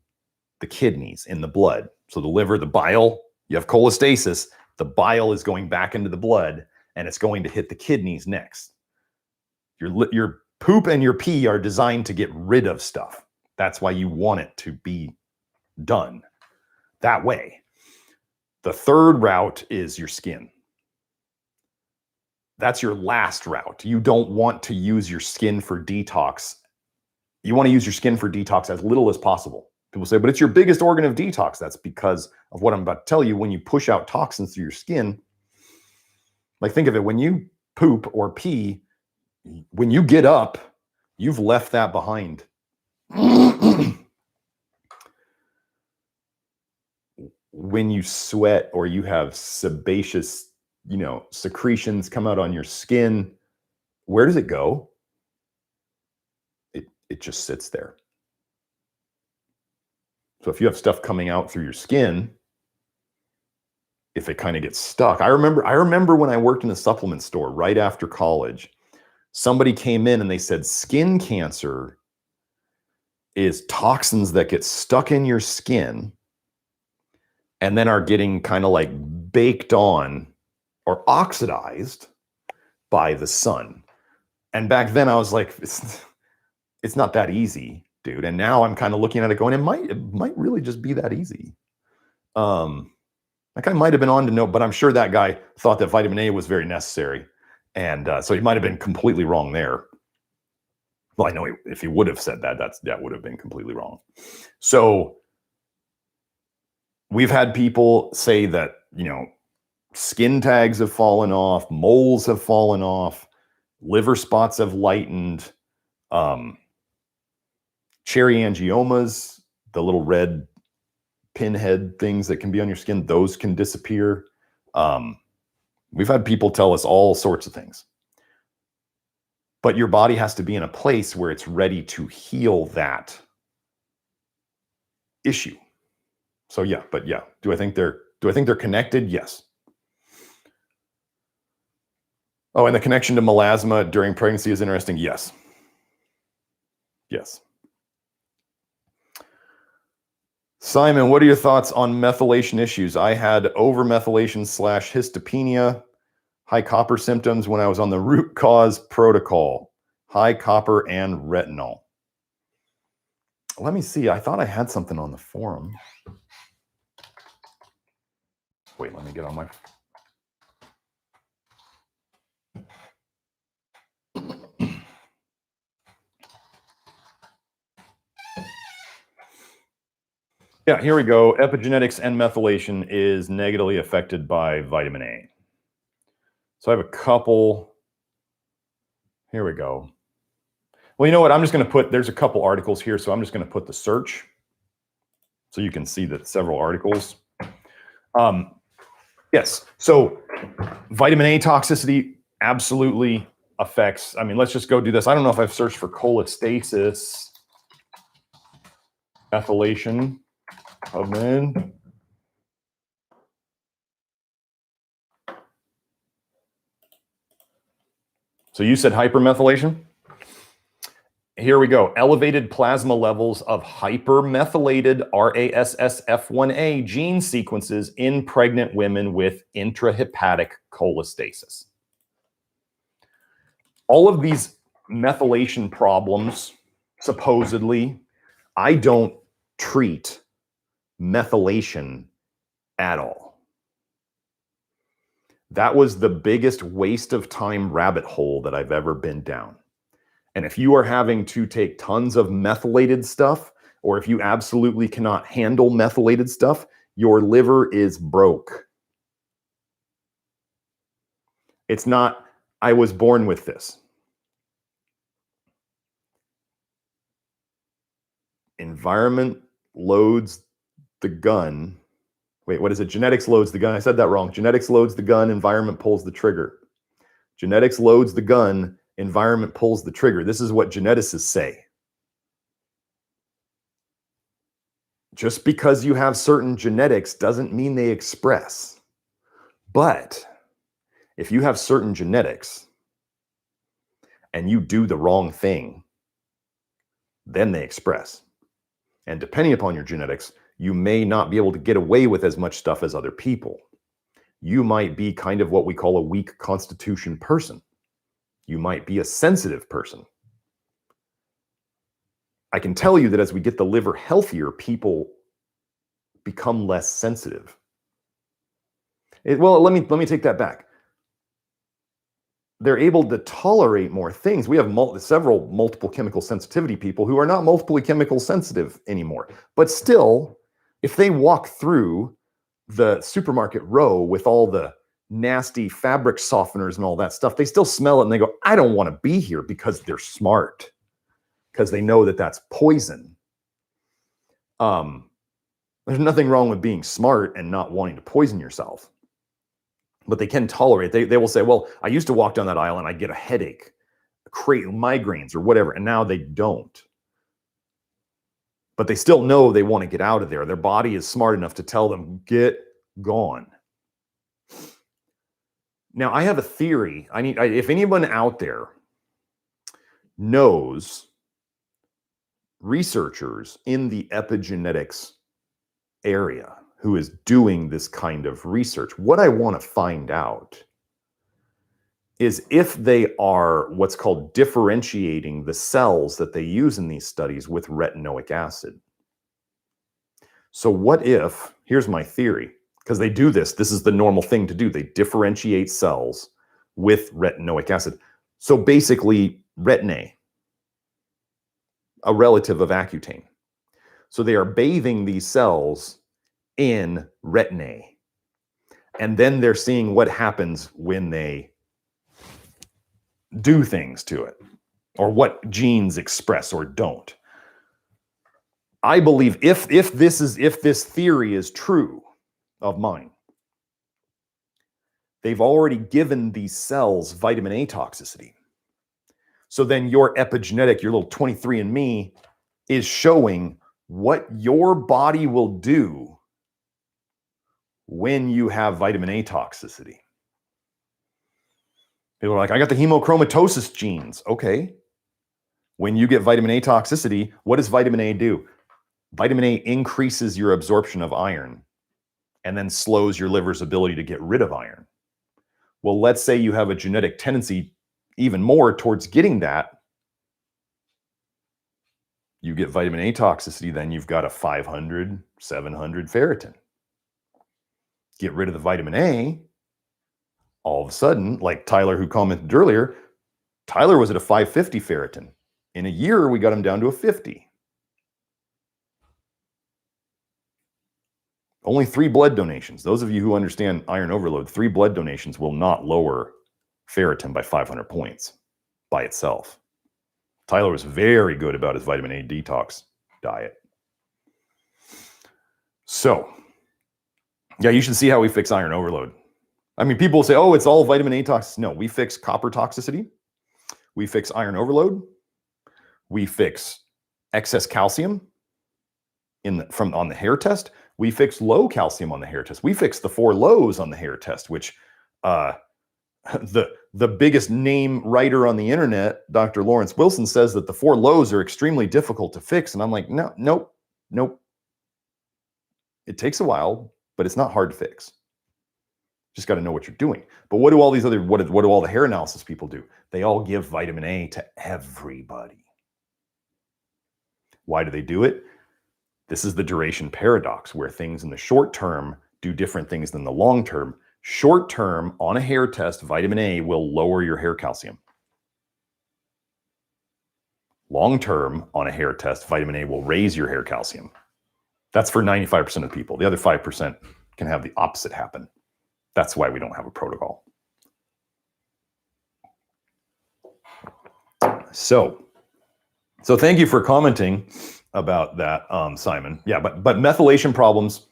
the kidneys in the blood. So the liver, the bile, you have cholestasis, the bile is going back into the blood and it's going to hit the kidneys next. Your poop and your pee are designed to get rid of stuff. That's why you want it to be done that way. The third route is your skin. That's your last route. You don't want to use your skin for detox. You want to use your skin for detox as little as possible. People say, but it's your biggest organ of detox. That's because of what I'm about to tell you. When you push out toxins through your skin, like think of it, when you poop or pee, when you get up, you've left that behind. When you sweat or you have sebaceous, secretions come out on your skin, where does it go? It just sits there. So if you have stuff coming out through your skin, if it kind of gets stuck. I remember when I worked in a supplement store right after college, somebody came in and they said skin cancer is toxins that get stuck in your skin and then are getting kind of like baked on or oxidized by the sun. And back then I was like, it's not that easy, dude. And now I'm kind of looking at it going, it might really just be that easy. That guy might have been on to know, but I'm sure that guy thought that vitamin A was very necessary. And so he might have been completely wrong there. Well, I know if he would have said that, that would have been completely wrong. So we've had people say that, skin tags have fallen off, moles have fallen off, liver spots have lightened, cherry angiomas, the little red pinhead things that can be on your skin, those can disappear. We've had people tell us all sorts of things. But your body has to be in a place where it's ready to heal that issue. So yeah, but yeah, do I think they're connected? Yes. Oh, and the connection to melasma during pregnancy is interesting. Yes. Yes. Simon, what are your thoughts on methylation issues? I had overmethylation / histopenia, high copper symptoms when I was on the root cause protocol, high copper and retinol. Let me see. I thought I had something on the forum. Wait, let me get on my... Yeah, here we go. Epigenetics and methylation is negatively affected by vitamin A. So I have a couple. Here we go. Well, you know what? I'm just going to put, there's a couple articles here, so I'm just going to put the search so you can see that several articles. Yes, so vitamin A toxicity absolutely affects, let's just go do this. I don't know if I've searched for cholestasis, methylation. So you said hypermethylation? Here we go. Elevated plasma levels of hypermethylated RASSF1A gene sequences in pregnant women with intrahepatic cholestasis. All of these methylation problems, supposedly, I don't treat methylation at all. That was the biggest waste of time rabbit hole that I've ever been down. And if you are having to take tons of methylated stuff, or if you absolutely cannot handle methylated stuff, your liver is broke. It's not, I was born with this. Environment loads the gun. Wait, what is it? Genetics loads the gun. I said that wrong. Genetics loads the gun, environment pulls the trigger. Genetics loads the gun, environment pulls the trigger. This is what geneticists say. Just because you have certain genetics doesn't mean they express. But if you have certain genetics and you do the wrong thing, then they express. And depending upon your genetics, you may not be able to get away with as much stuff as other people. You might be kind of what we call a weak constitution person. You might be a sensitive person. I can tell you that as we get the liver healthier, people become less sensitive. Well, let me take that back. They're able to tolerate more things. We have several multiple chemical sensitivity people who are not multiply chemical sensitive anymore. But still, if they walk through the supermarket row with all the nasty fabric softeners and all that stuff, they still smell it and they go, I don't want to be here, because they're smart, because they know that that's poison. There's nothing wrong with being smart and not wanting to poison yourself, but they can tolerate. They will say, well, I used to walk down that aisle and I'd get a headache, migraines or whatever, and now they don't. But they still know they want to get out of there. Their body is smart enough to tell them, get gone. Now, I have a theory. If anyone out there knows researchers in the epigenetics area who is doing this kind of research, what I want to find out is if they are what's called differentiating the cells that they use in these studies with retinoic acid. So what if, here's my theory, because they do this is the normal thing to do. They differentiate cells with retinoic acid. So basically, retin-A, a relative of Accutane. So they are bathing these cells in retin-A. And then they're seeing what happens when they do things to it, or what genes express or don't. I believe if this theory is true of mine, they've already given these cells vitamin A toxicity. So then your epigenetic, your little 23andMe, is showing what your body will do when you have vitamin A toxicity. People are like, I got the hemochromatosis genes. Okay. When you get vitamin A toxicity, what does vitamin A do? Vitamin A increases your absorption of iron and then slows your liver's ability to get rid of iron. Well, let's say you have a genetic tendency even more towards getting that. You get vitamin A toxicity, then you've got a 500, 700 ferritin. Get rid of the vitamin A, all of a sudden, like Tyler who commented earlier, Tyler was at a 550 ferritin. In a year, we got him down to a 50. Only 3 blood donations. Those of you who understand iron overload, 3 blood donations will not lower ferritin by 500 points by itself. Tyler was very good about his vitamin A detox diet. So, yeah, you should see how we fix iron overload. I mean, people say, oh, it's all vitamin A toxicity. No, we fix copper toxicity. We fix iron overload. We fix excess calcium on the hair test. We fix low calcium on the hair test. We fix the 4 lows on the hair test, which the the biggest name writer on the internet, Dr. Lawrence Wilson, says that the 4 lows are extremely difficult to fix. And I'm like, no, nope. It takes a while, but it's not hard to fix. Just got to know what you're doing. But what do all these other, what do all the hair analysis people do? They all give vitamin A to everybody. Why do they do it? This is the duration paradox, where things in the short term do different things than the long term. Short term, on a hair test, vitamin A will lower your hair calcium. Long term, on a hair test, vitamin A will raise your hair calcium. That's for 95% of people. The other 5% can have the opposite happen. That's why we don't have a protocol. So thank you for commenting about that, Simon. Yeah, but methylation problems.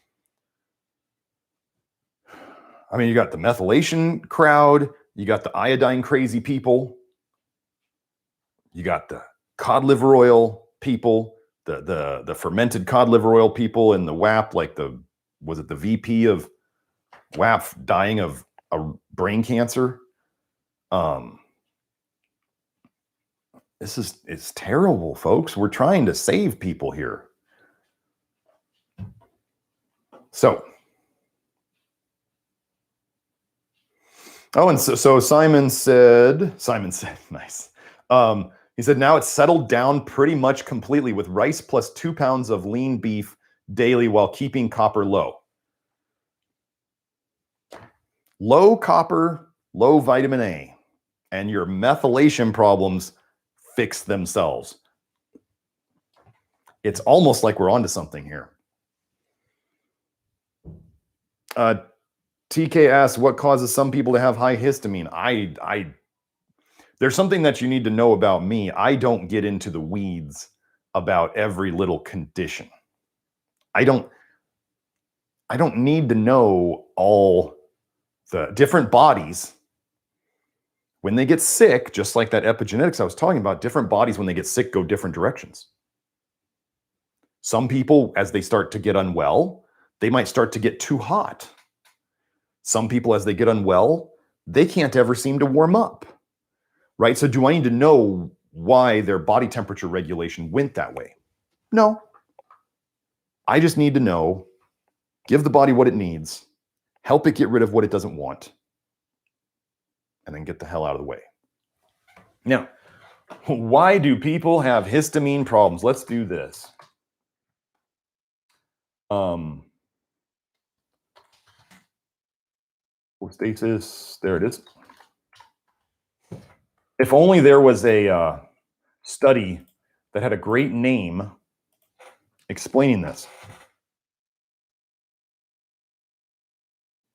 I mean, you got the methylation crowd, you got the iodine crazy people, you got the cod liver oil people, the fermented cod liver oil people, and the WAP, like was it the VP of WAP dying of a brain cancer? It's terrible, folks. We're trying to save people here. So Simon said, nice. He said, now it's settled down pretty much completely with rice plus 2 pounds of lean beef daily while keeping copper low. Low copper, low vitamin A, and your methylation problems fix themselves. It's almost like we're onto something here. TK asks, what causes some people to have high histamine? There's something that you need to know about me. I don't get into the weeds about every little condition. I don't need to know all the different bodies. When they get sick, just like that epigenetics I was talking about, different bodies, when they get sick, go different directions. Some people, as they start to get unwell, they might start to get too hot. Some people, as they get unwell, they can't ever seem to warm up, right? So do I need to know why their body temperature regulation went that way? No. I just need to know, give the body what it needs, help it get rid of what it doesn't want, and then get the hell out of the way. Now, why do people have histamine problems? Let's do this. Cholestasis, there it is. If only there was a study that had a great name explaining this.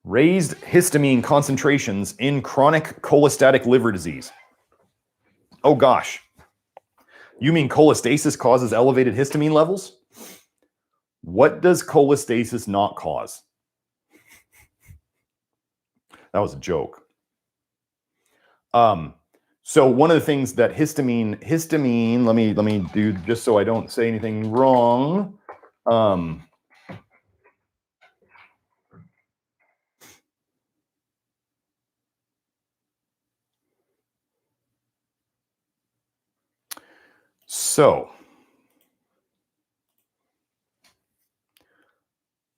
Raised histamine concentrations in chronic cholestatic liver disease. Oh gosh. You mean cholestasis causes elevated histamine levels? What does cholestasis not cause? That was a joke. So one of the things that histamine, let me do, just so I don't say anything wrong.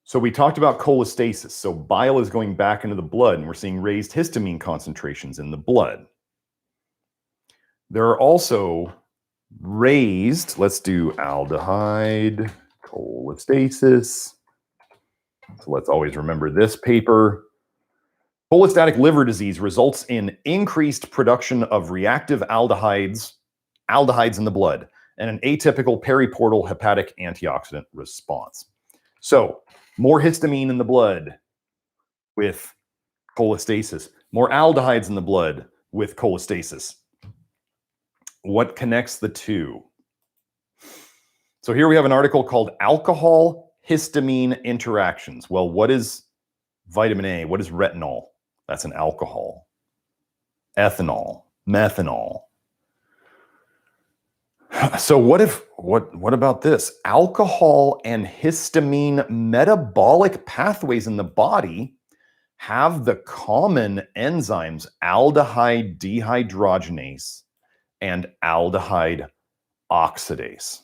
So we talked about cholestasis. So bile is going back into the blood, and we're seeing raised histamine concentrations in the blood. There are also raised, let's do aldehyde, cholestasis. So let's always remember this paper. Cholestatic liver disease results in increased production of reactive aldehydes in the blood, and an atypical periportal hepatic antioxidant response. So more histamine in the blood with cholestasis, more aldehydes in the blood with cholestasis. What connects the two? So here we have an article called Alcohol Histamine Interactions. Well, what is vitamin A? What is retinol? That's an alcohol. Ethanol, methanol. So what about this? Alcohol and histamine metabolic pathways in the body have the common enzymes aldehyde dehydrogenase and aldehyde oxidase.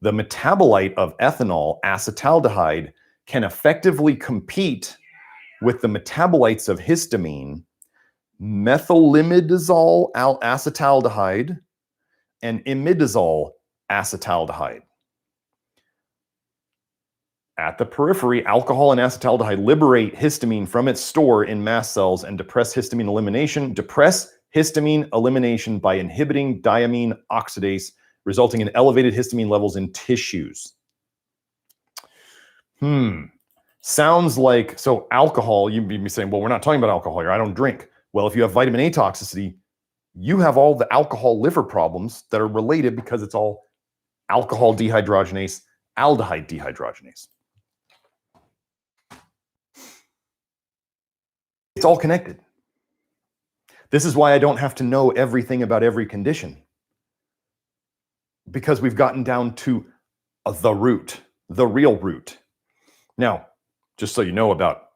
The metabolite of ethanol, acetaldehyde, can effectively compete with the metabolites of histamine, methylimidazole acetaldehyde, and imidazole acetaldehyde. At the periphery, alcohol and acetaldehyde liberate histamine from its store in mast cells and depress histamine elimination. Depress histamine elimination by inhibiting diamine oxidase, resulting in elevated histamine levels in tissues. Sounds like, so alcohol, you'd be saying, well, we're not talking about alcohol here. I don't drink. Well, if you have vitamin A toxicity, you have all the alcohol liver problems that are related because it's all alcohol dehydrogenase, aldehyde dehydrogenase. It's all connected. This is why I don't have to know everything about every condition, because we've gotten down to the root, the real root. Now, just so you know about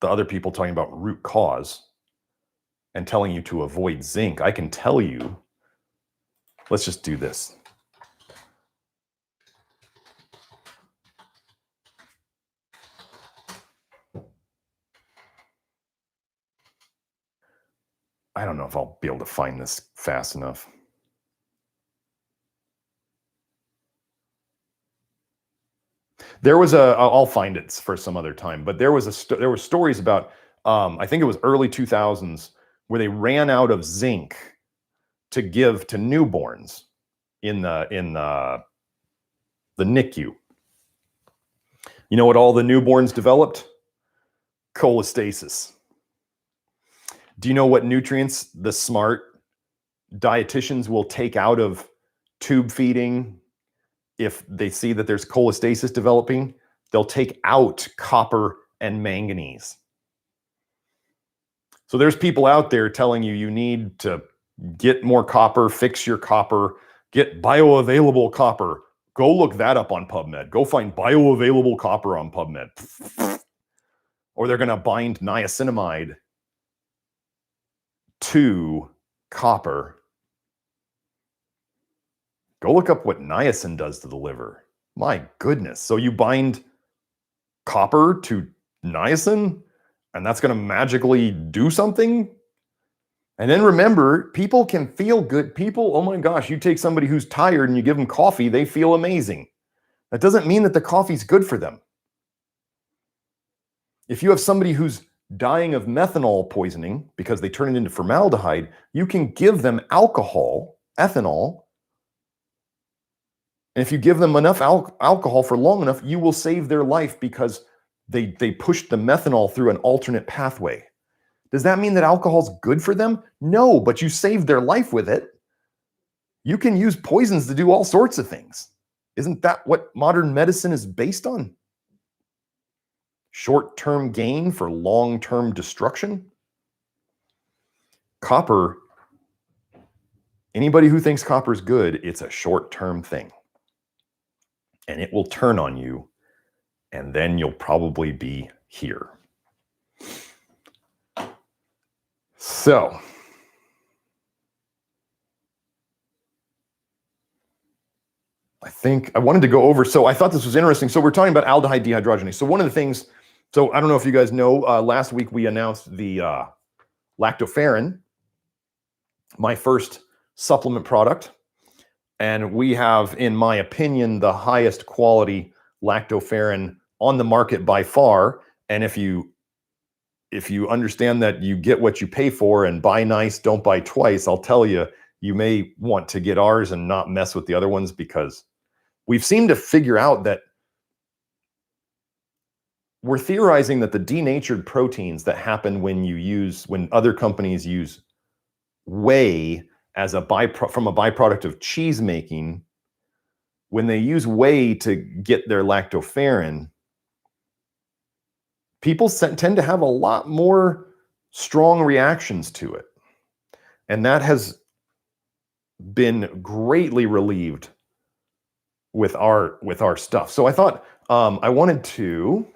the other people talking about root cause and telling you to avoid zinc, I can tell you, let's just do this. I don't know if I'll be able to find this fast enough. There was I'll find it for some other time, but there were stories about, I think it was early 2000s, where they ran out of zinc to give to newborns in the NICU. You know what all the newborns developed? Cholestasis. Do you know what nutrients the smart dietitians will take out of tube feeding if they see that there's cholestasis developing? They'll take out copper and manganese. So there's people out there telling you need to get more copper, fix your copper, get bioavailable copper. Go look that up on PubMed. Go find bioavailable copper on PubMed. Or they're going to bind niacinamide to copper. Go look up what niacin does to the liver. My goodness. So you bind copper to niacin, and that's going to magically do something? And then remember, people can feel good. People, oh my gosh, you take somebody who's tired and you give them coffee, they feel amazing. That doesn't mean that the coffee's good for them. If you have somebody who's dying of methanol poisoning because they turn it into formaldehyde, you can give them alcohol, ethanol, and if you give them enough alcohol for long enough, you will save their life because they pushed the methanol through an alternate pathway. Does that mean that alcohol's good for them? No, but you saved their life with it. You can use poisons to do all sorts of things. Isn't that what modern medicine is based on? Short-term gain for long-term destruction? Copper, anybody who thinks copper is good, it's a short-term thing. And it will turn on you, and then you'll probably be here. So, I think I wanted to go over, so I thought this was interesting. So we're talking about aldehyde dehydrogenase. So one of the things, so I don't know if you guys know, last week we announced the lactoferrin, my first supplement product. And we have, in my opinion, the highest quality lactoferrin on the market by far. And if you understand that you get what you pay for and buy nice, don't buy twice, I'll tell you, you may want to get ours and not mess with the other ones, because we've seemed to figure out that we're theorizing that the denatured proteins that happen when other companies use whey as from a byproduct of cheese making, when they use whey to get their lactoferrin, people tend to have a lot more strong reactions to it. And that has been greatly relieved with our stuff. So I thought I wanted to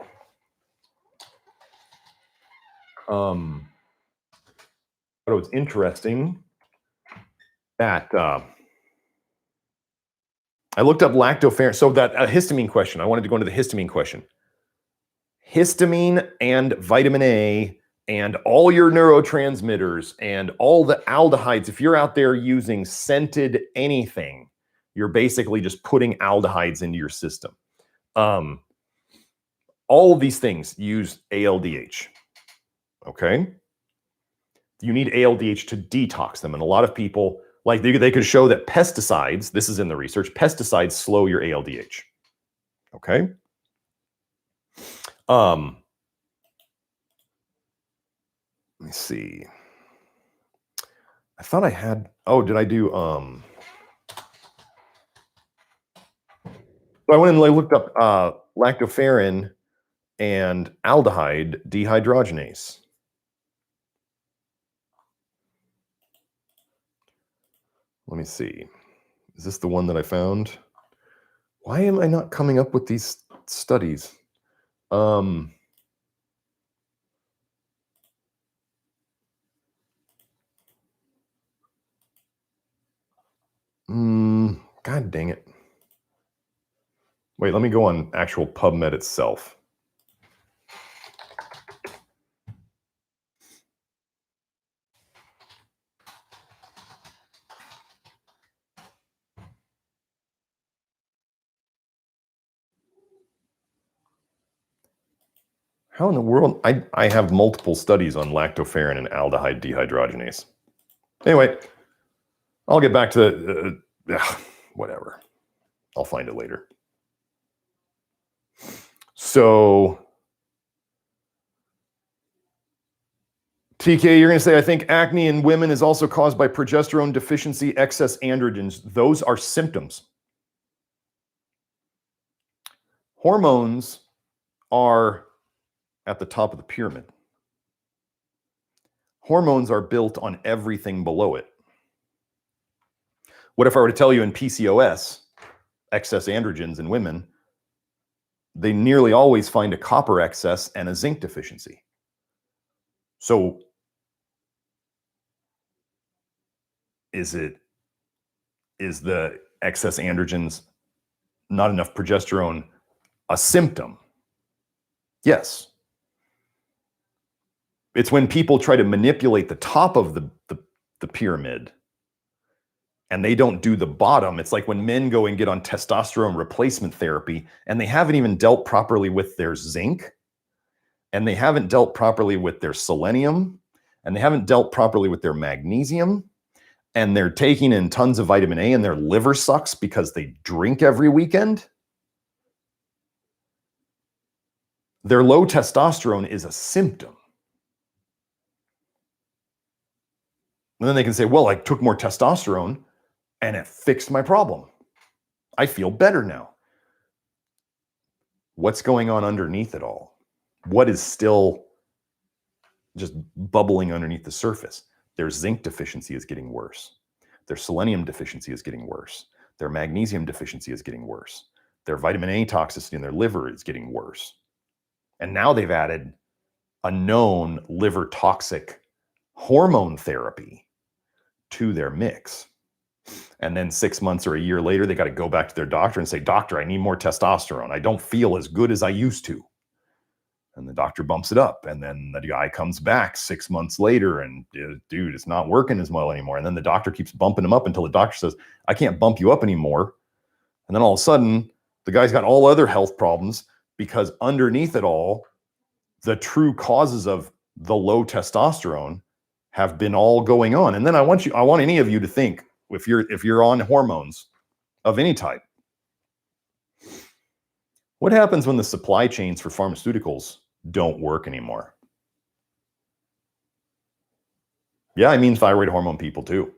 But it was interesting that I looked up lactoferrin. So that histamine question, I wanted to go into the histamine question. Histamine and vitamin A and all your neurotransmitters and all the aldehydes, if you're out there using scented anything, you're basically just putting aldehydes into your system. All of these things use ALDH, okay? You need ALDH to detox them. And a lot of people, like they could show that pesticides, this is in the research, pesticides slow your ALDH, okay? Let me see. I thought I had, oh, did I do, so I went and I looked up lactoferrin and aldehyde dehydrogenase. Let me see. Is this the one that I found? Why am I not coming up with these studies? God dang it. Wait, let me go on actual PubMed itself. How in the world? I have multiple studies on lactoferrin and aldehyde dehydrogenase. Anyway, I'll get back to whatever. I'll find it later. So, TK, you're going to say, I think acne in women is also caused by progesterone deficiency, excess androgens. Those are symptoms. Hormones are at the top of the pyramid. Hormones are built on everything below it. What if I were to tell you in PCOS, excess androgens in women, they nearly always find a copper excess and a zinc deficiency. So is the excess androgens, not enough progesterone, a symptom? Yes. It's when people try to manipulate the top of the pyramid and they don't do the bottom. It's like when men go and get on testosterone replacement therapy and they haven't even dealt properly with their zinc, and they haven't dealt properly with their selenium, and they haven't dealt properly with their magnesium, and they're taking in tons of vitamin A and their liver sucks because they drink every weekend. Their low testosterone is a symptom. And then they can say, well, I took more testosterone and it fixed my problem. I feel better now. What's going on underneath it all? What is still just bubbling underneath the surface? Their zinc deficiency is getting worse. Their selenium deficiency is getting worse. Their magnesium deficiency is getting worse. Their vitamin A toxicity in their liver is getting worse. And now they've added a known liver toxic hormone therapy to their mix. And then 6 months or a year later, they got to go back to their doctor and say, doctor, I need more testosterone. I don't feel as good as I used to. And the doctor bumps it up. And then the guy comes back 6 months later and, dude, it's not working as well anymore. And then the doctor keeps bumping him up until the doctor says, I can't bump you up anymore. And then all of a sudden, the guy's got all other health problems because underneath it all, the true causes of the low testosterone have been all going on. And then I want any of you to think, if you're on hormones of any type, what happens when the supply chains for pharmaceuticals don't work anymore? Yeah, I mean thyroid hormone people too.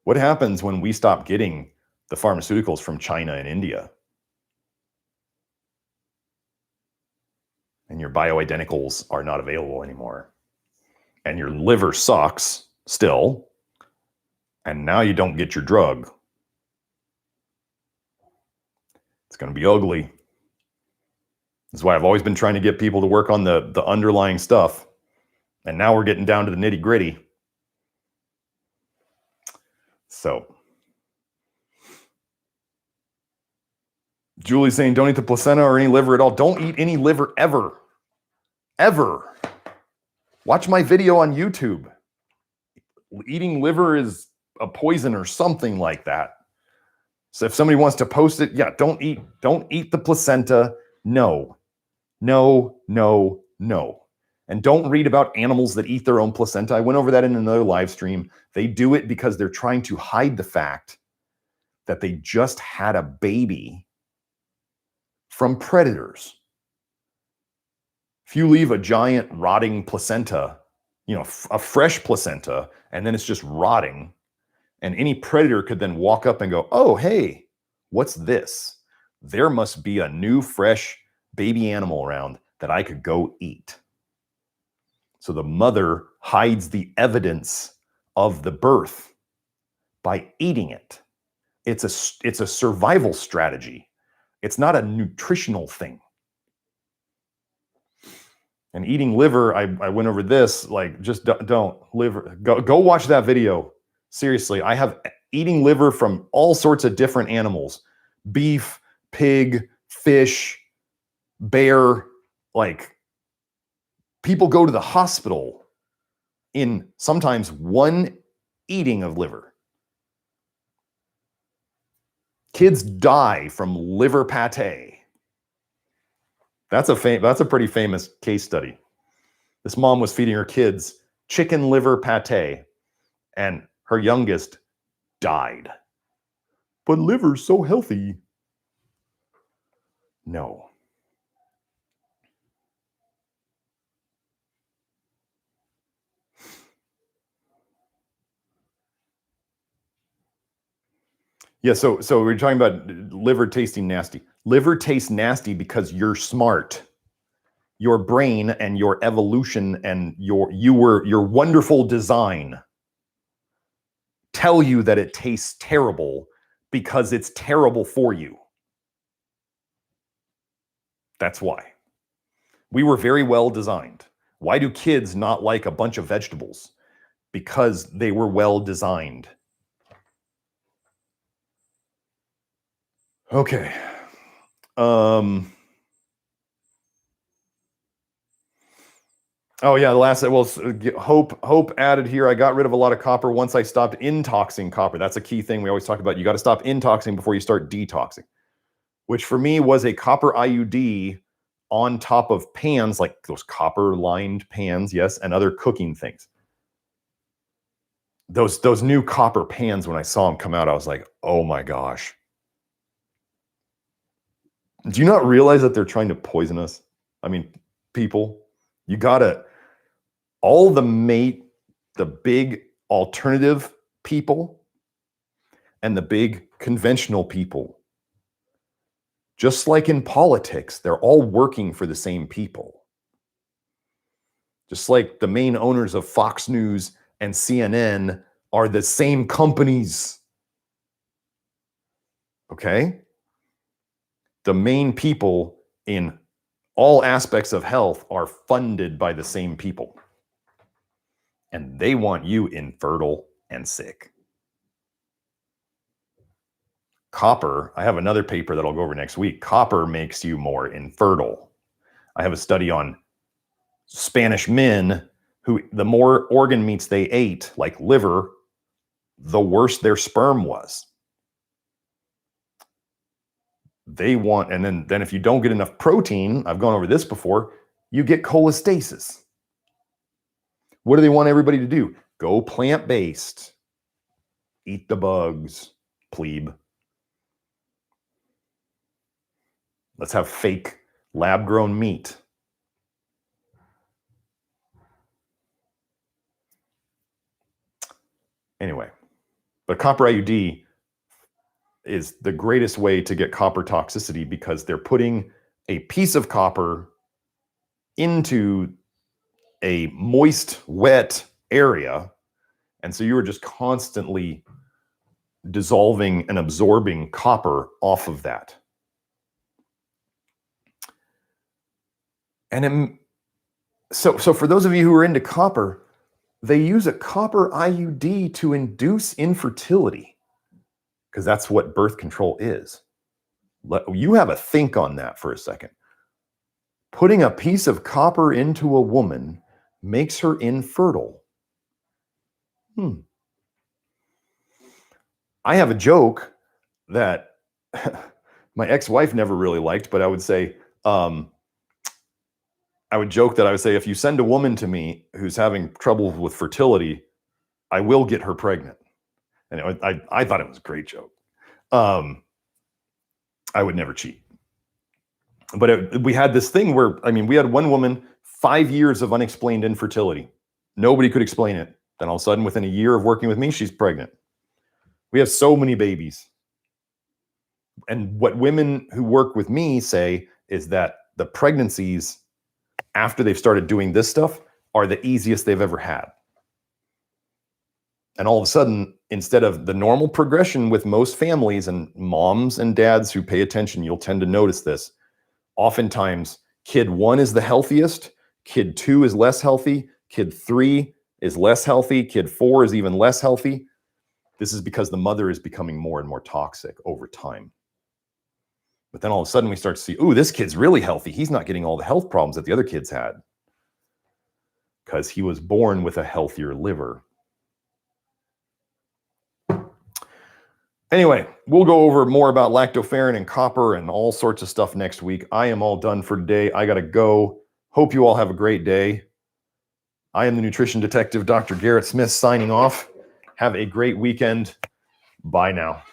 What happens when we stop getting the pharmaceuticals from China and India? And your bioidenticals are not available anymore. And your liver sucks still. And now you don't get your drug. It's going to be ugly. That's why I've always been trying to get people to work on the underlying stuff. And now we're getting down to the nitty gritty. So Julie's saying, don't eat the placenta or any liver at all. Don't eat any liver ever. Ever. Watch my video on YouTube. Eating liver is a poison or something like that. So if somebody wants to post it, yeah, don't eat the placenta. No. No, no, no. And don't read about animals that eat their own placenta. I went over that in another live stream. They do it because they're trying to hide the fact that they just had a baby from predators. If you leave a giant rotting placenta, you know, a fresh placenta, and then it's just rotting, and any predator could then walk up and go, oh, hey, what's this? There must be a new, fresh baby animal around that I could go eat. So the mother hides the evidence of the birth by eating it. It's a survival strategy. It's not a nutritional thing. And eating liver, I went over this, like, just don't. Liver, go watch that video. Seriously, I have eating liver from all sorts of different animals. Beef, pig, fish, bear. Like, people go to the hospital in sometimes one eating of liver. Kids die from liver pate. That's a pretty famous case study. This mom was feeding her kids chicken liver pate, and her youngest died. But liver's so healthy. No. Yeah, so we're talking about liver tasting nasty. Liver tastes nasty because you're smart. Your brain and your evolution and your wonderful design tell you that it tastes terrible because it's terrible for you. That's why. We were very well designed. Why do kids not like a bunch of vegetables? Because they were well designed. Okay. Oh yeah, the last, well, Hope added here, I got rid of a lot of copper once I stopped intoxing copper. That's a key thing we always talk about. You got to stop intoxing before you start detoxing, which for me was a copper IUD on top of pans, like those copper lined pans, yes, and other cooking things. Those new copper pans, when I saw them come out, I was like, oh my gosh. Do you not realize that they're trying to poison us? I mean, people, you gotta, all the big alternative people and the big conventional people, just like in politics, they're all working for the same people. Just like the main owners of Fox News and CNN are the same companies. Okay? The main people in all aspects of health are funded by the same people. And they want you infertile and sick. Copper, I have another paper that I'll go over next week. Copper makes you more infertile. I have a study on Spanish men who, the more organ meats they ate, like liver, the worse their sperm was. They want, and then if you don't get enough protein, I've gone over this before, you get cholestasis. What do they want everybody to do? Go plant-based. Eat the bugs, plebe. Let's have fake lab-grown meat. Anyway, but copper IUD is the greatest way to get copper toxicity because they're putting a piece of copper into a moist, wet area. And so you are just constantly dissolving and absorbing copper off of that. And So for those of you who are into copper, they use a copper IUD to induce infertility, because that's what birth control is. You have a think on that for a second. Putting a piece of copper into a woman makes her infertile. I have a joke that my ex-wife never really liked, but I would say, I would joke that I would say, if you send a woman to me who's having trouble with fertility, I will get her pregnant. And I thought it was a great joke. I would never cheat. But we had this thing where, I mean, we had one woman, 5 years of unexplained infertility. Nobody could explain it. Then all of a sudden, within a year of working with me, she's pregnant. We have so many babies. And what women who work with me say is that the pregnancies after they've started doing this stuff are the easiest they've ever had. And all of a sudden, instead of the normal progression with most families, and moms and dads who pay attention, you'll tend to notice this. Oftentimes, kid 1 is the healthiest, kid 2 is less healthy, kid 3 is less healthy, kid 4 is even less healthy. This is because the mother is becoming more and more toxic over time. But then all of a sudden we start to see, ooh, this kid's really healthy. He's not getting all the health problems that the other kids had, because he was born with a healthier liver. Anyway, we'll go over more about lactoferrin and copper and all sorts of stuff next week. I am all done for today. I got to go. Hope you all have a great day. I am the nutrition detective, Dr. Garrett Smith, signing off. Have a great weekend. Bye now.